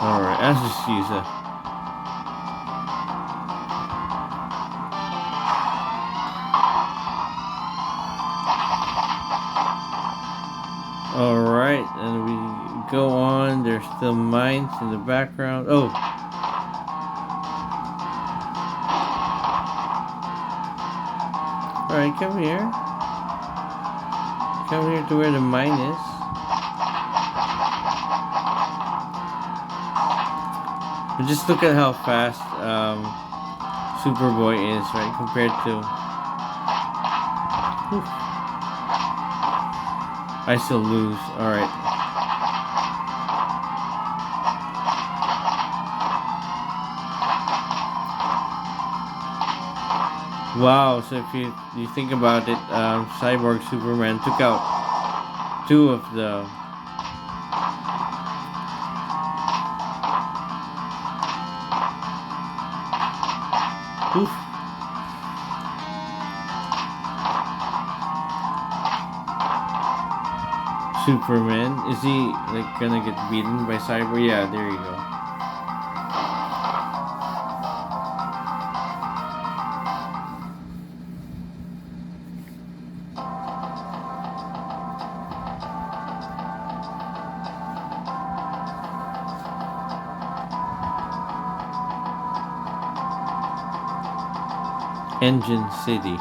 Alright, let's just use it. Alright, and we go on. There's still mines in the background. Oh! Alright, come here. Come here to where the mine is. But just look at how fast Superboy is, right, compared to. Whew, I still lose. All right. Wow. So if you think about it, Cyborg Superman took out two of the. Oof. Superman, is he like gonna get beaten by Cyborg? Yeah, there you go. Engine City.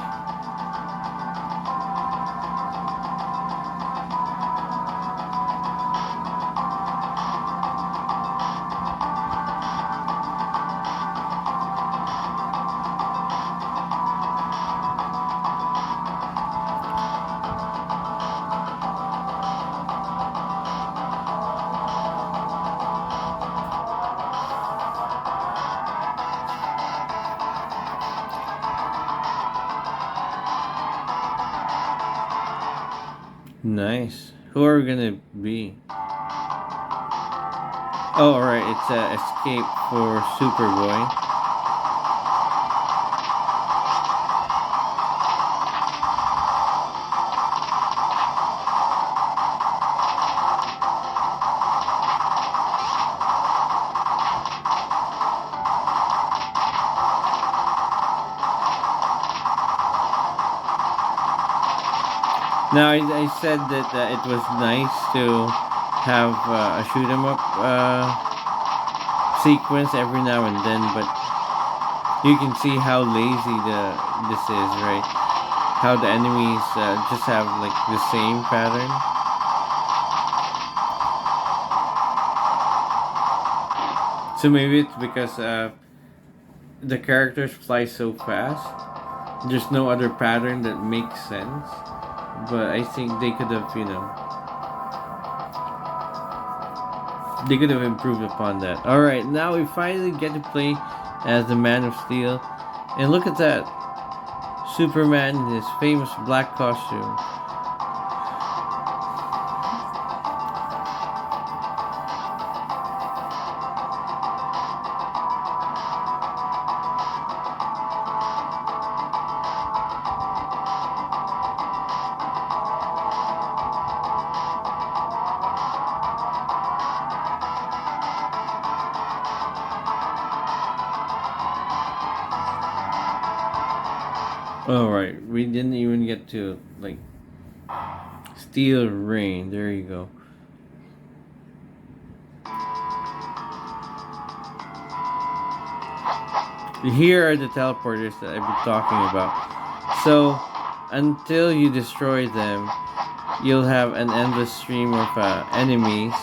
Nice. Who are we gonna be? Oh, alright, it's Escape for Superboy. Now, I said that it was nice to have a shoot 'em up sequence every now and then, but you can see how lazy this is, right? How the enemies just have like the same pattern. So maybe it's because the characters fly so fast. There's no other pattern that makes sense. But I think they could have, they could have improved upon that. Alright, now we finally get to play as the Man of Steel. And look at that. Superman in his famous black costume. Alright, we didn't even get to, like, Steel Rain. There you go. Here are the teleporters that I've been talking about. So, until you destroy them, you'll have an endless stream of enemies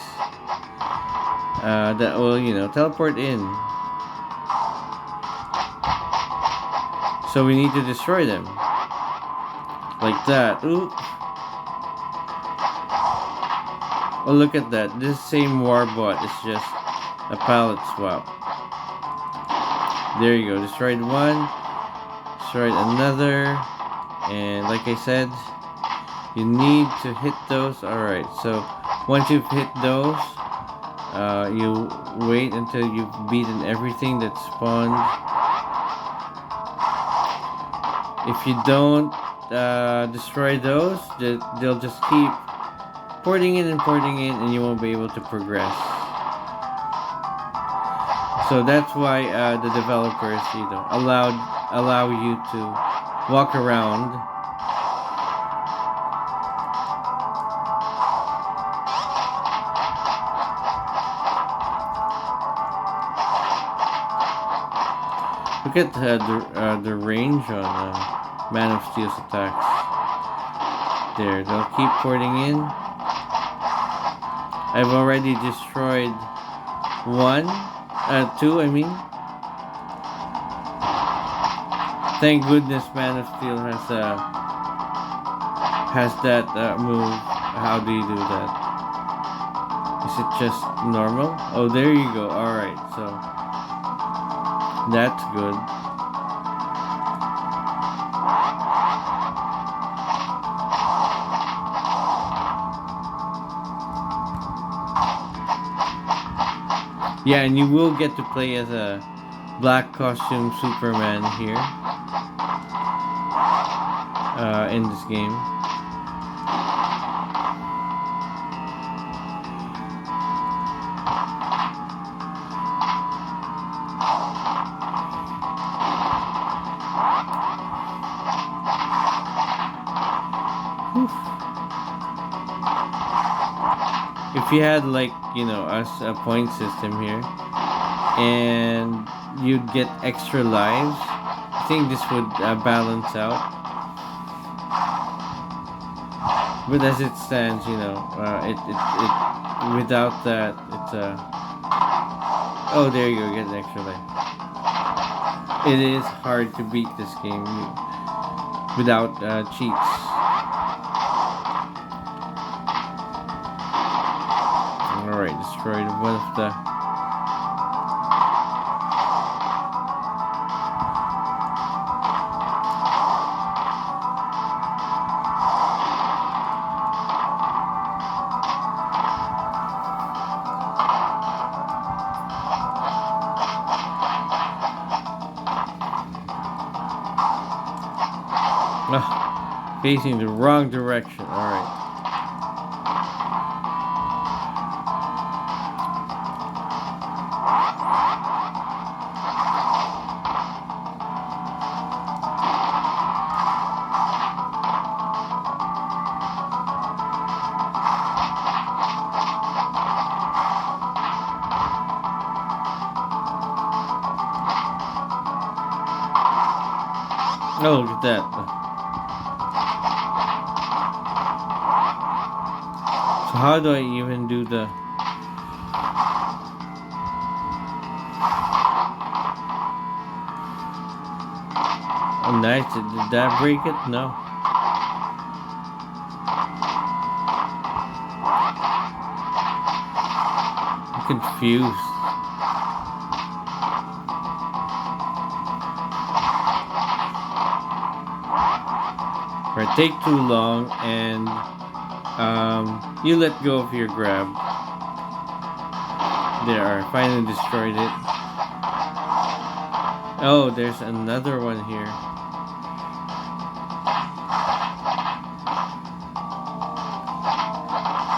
that will, teleport in. So we need to destroy them. Like that. Ooh. Oh, look at that. This same Warbot is just a palette swap. There you go. Destroyed one. Destroyed another. And like I said, you need to hit those. Alright, so once you've hit those, you wait until you've beaten everything that spawned. If you don't destroy those, they'll just keep porting in and you won't be able to progress. So that's why the developers, allow you to walk around. Look at the range on Man of Steel's attacks. There, they'll keep porting in. I've already destroyed one. 2, I mean. Thank goodness Man of Steel has that move. How do you do that? Is it just normal? Oh, there you go. Alright, so that's good. Yeah, and you will get to play as a black costume Superman here in this game. If you had like, you know, a point system here and you'd get extra lives, I think this would balance out. But as it stands, you know, it without that, it's oh, there you go, get an extra life. It is hard to beat this game without cheats. Alright, destroyed one of the... facing the wrong direction. Alright. Oh, look at that. So how do I even do the... Oh, nice. Did that break it? No. I'm confused. Right, take too long and you let go of your grab. There, I finally destroyed it. Oh, there's another one here.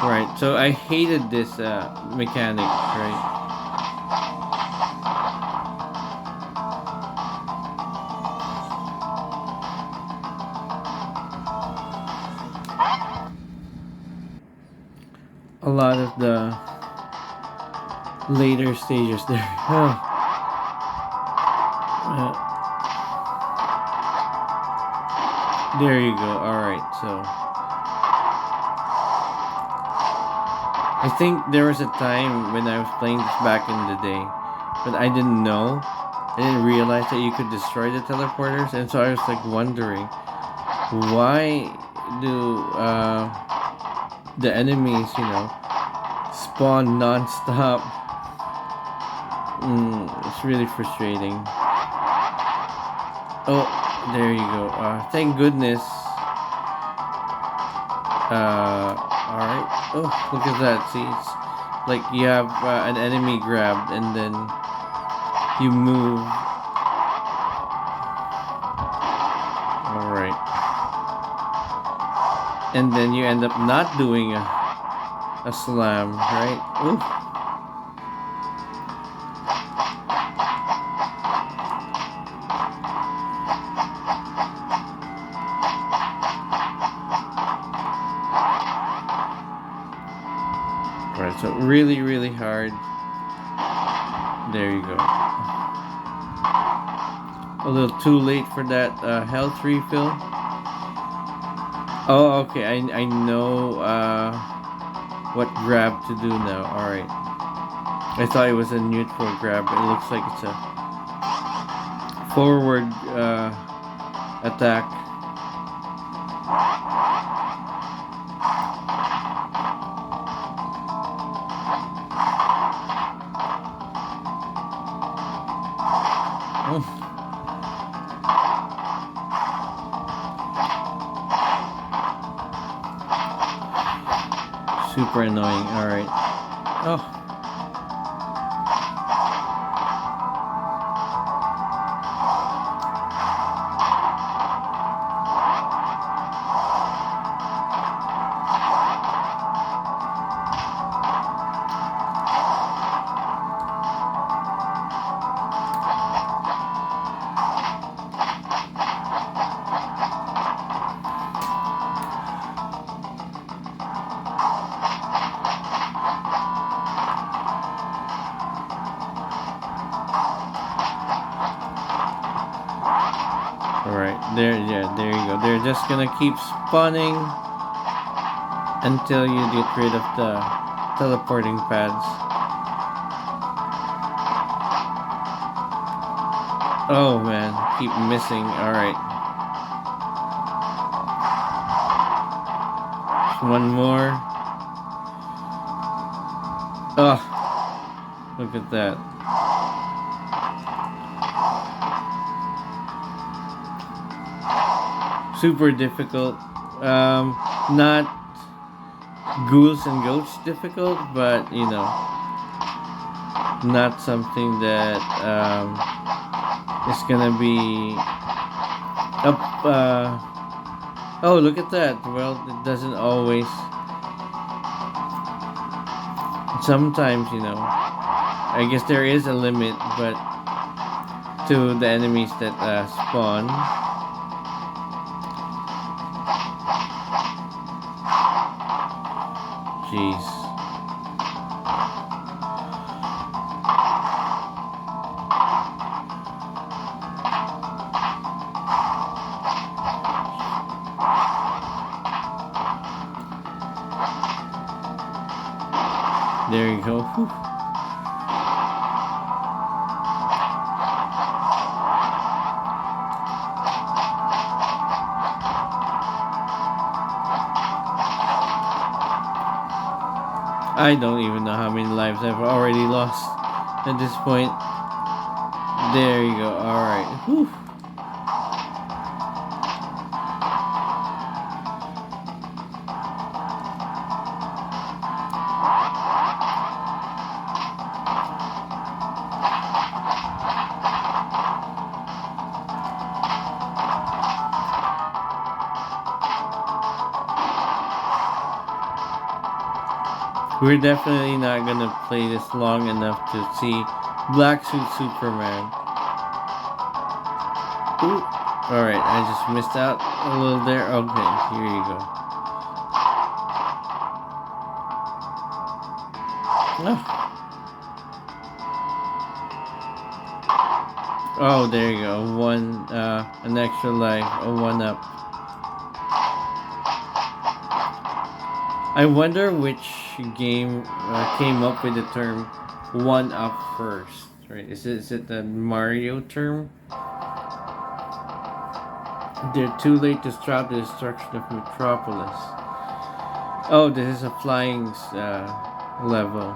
Right, so I hated this mechanic, right? A lot of the later stages there. There you go. Alright, so I think there was a time when I was playing this back in the day, but I didn't know. I didn't realize that you could destroy the teleporters, and so I was like wondering, why do the enemies, you know, spawn non-stop? It's really frustrating. Oh, there you go. Thank goodness. Alright. Oh, look at that. See, it's like you have an enemy grabbed and then you move. Alright. And then you end up not doing a slam, right? Ooh. Right, so really, really hard. There you go. A little too late for that health refill. Oh, okay. I know what grab to do now. Alright. I thought it was a neutral grab. It looks like it's a forward attack. Oh. Super annoying. Alright. Oh. Alright, there you go. They're just gonna keep spawning until you get rid of the teleporting pads. Oh man, keep missing. Alright. One more. Oh, look at that. Super difficult. Not ghouls and goats difficult, but you know, not something that is gonna be up. Oh, look at that. Well, it doesn't always. Sometimes, you know, I guess there is a limit, but to the enemies that spawn. Jeez. There you go. Whew. I don't even know how many lives I've already lost at this point. There you go. Alright. Whew. We're definitely not gonna play this long enough to see Black Suit Superman. Ooh. Alright, I just missed out a little there. Okay, here you go. Oh, there you go. An extra life, a 1-up. I wonder which game came up with the term 1-up first, right? Is it the Mario term? They're too late to stop the destruction of Metropolis. Oh, this is a flying level.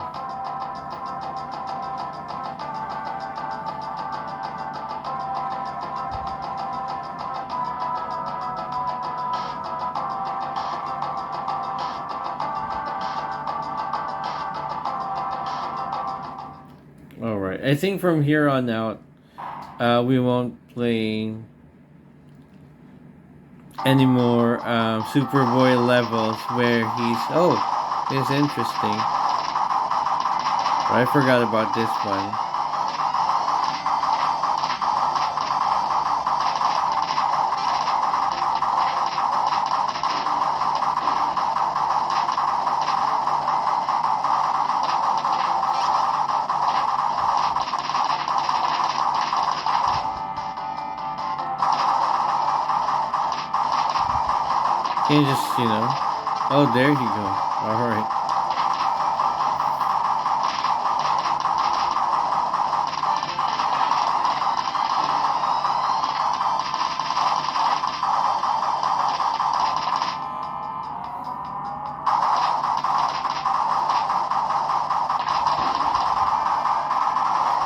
Alright, I think from here on out, we won't play any more Superboy levels where he's... Oh, it's interesting. I forgot about this one. Can you just, you know... Oh, there you go. Alright.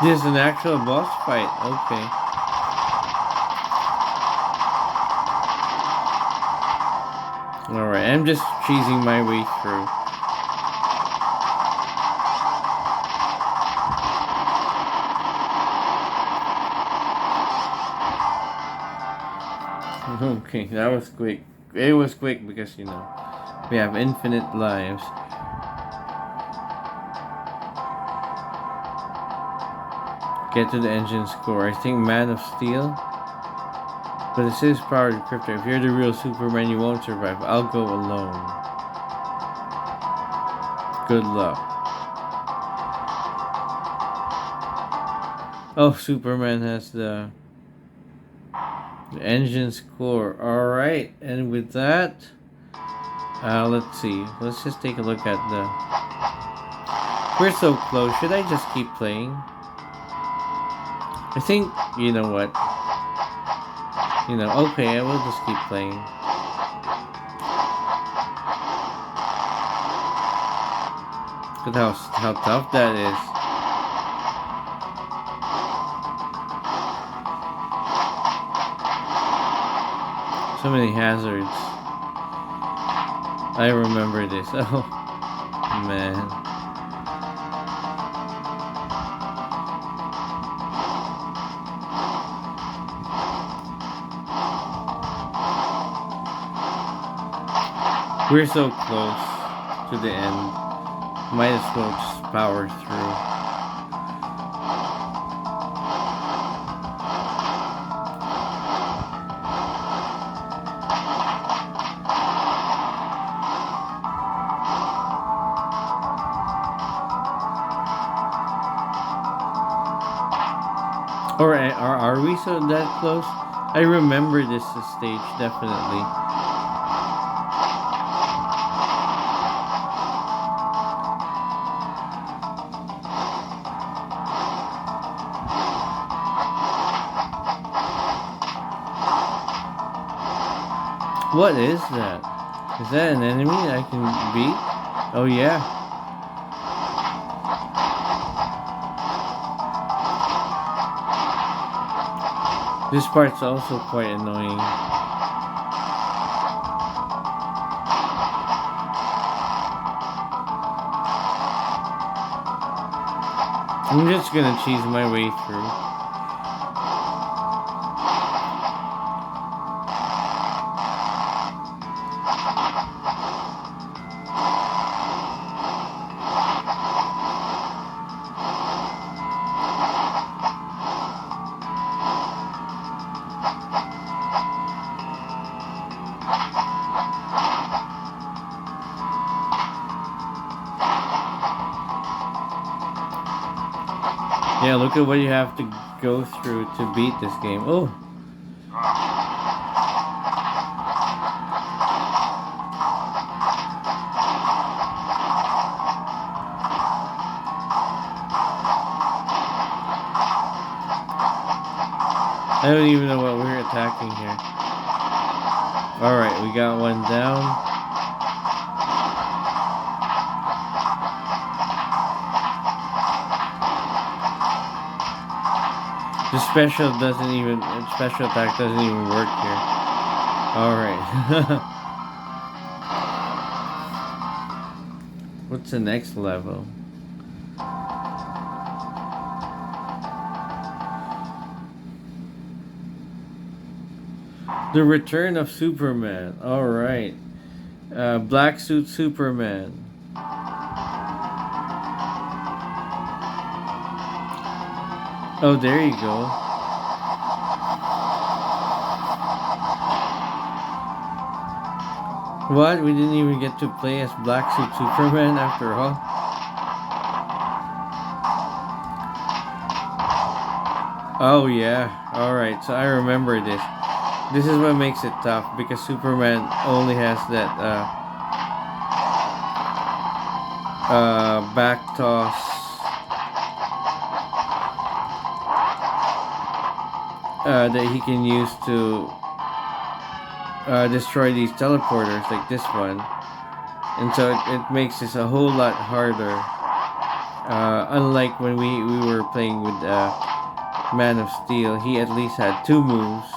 This is an actual boss fight. Okay. Alright, I'm just cheesing my way through. Okay, that was quick. It was quick because, you know, we have infinite lives. Get to the engine's core. I think Man of Steel. But it says powered crypto. If you're the real Superman, you won't survive. I'll go alone. Good luck. Oh, Superman has the engine's core. Alright, and with that, let's see. Let's just take a look at the... We're so close. Should I just keep playing? I think, you know what? You know, okay, I will just keep playing. Look at how tough that is. So many hazards. I remember this. Oh, man. We're so close to the end. Might as well just power through. Or are we so that close? I remember this stage definitely. What is that? Is that an enemy I can beat? Oh yeah. This part's also quite annoying. I'm just gonna cheese my way through. Yeah, look at what you have to go through to beat this game. Oh. I don't even know what we're attacking here. Alright, we got one down. The special attack doesn't even work here. Alright. What's the next level? The Return of Superman. Alright. Black Suit Superman. Oh, there you go. What? We didn't even get to play as Black Suit Superman after all? Oh yeah. Alright, so I remember this. This is what makes it tough, because Superman only has that back toss. That he can use to destroy these teleporters like this one. And so it makes this a whole lot harder Unlike when we were playing with Man of Steel, he at least had two moves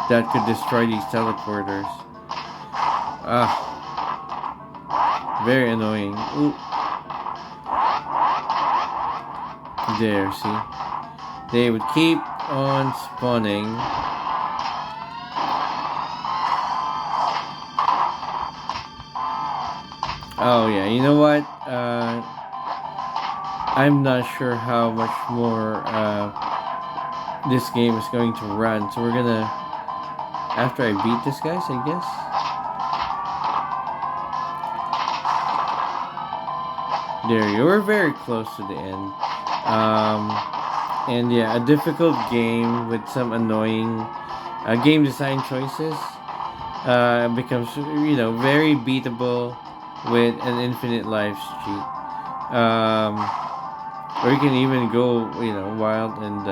that could destroy these teleporters. Very annoying. Ooh. There, see? They would keep on spawning. Oh yeah, you know what? I'm not sure how much more this game is going to run, so we're gonna, after I beat this guys, I guess. There you were, very close to the end. And yeah, a difficult game with some annoying game design choices becomes, very beatable with an infinite life cheat. Or you can even go, wild and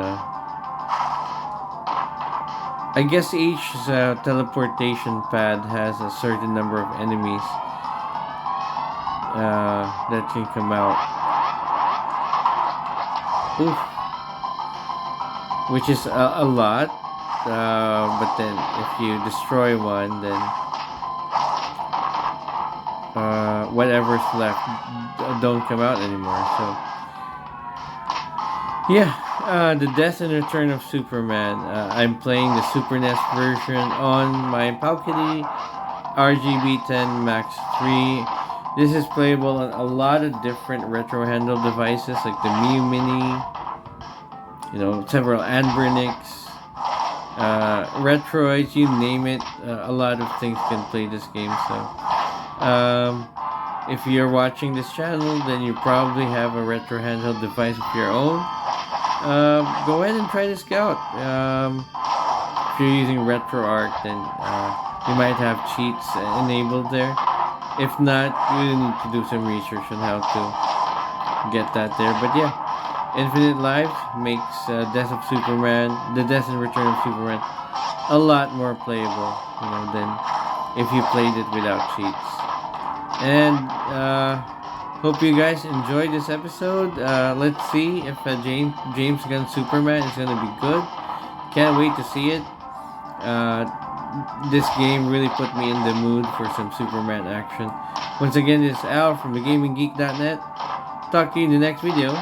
I guess each teleportation pad has a certain number of enemies that can come out. Oof. Which is a lot, but then if you destroy one, then whatever's left don't come out anymore. So yeah, the death and return of Superman. I'm playing the Super NES version on my Powkiddy RGB10 Max 3. This is playable on a lot of different retro handle devices like the Miu Mini, several Anbernics, Retroids, you name it. A lot of things can play this game. So if you're watching this channel, then you probably have a retro handheld device of your own. Go ahead and try this out. If you're using RetroArch, then you might have cheats enabled there. If not, you need to do some research on how to get that there. But yeah, Infinite Lives makes the Death and Return of Superman a lot more playable, than if you played it without cheats. And hope you guys enjoyed this episode. Let's see if James Gunn Superman is gonna be good. Can't wait to see it. This game really put me in the mood for some Superman action. Once again, this is Al from thegaminggeek.net. Talk to you in the next video.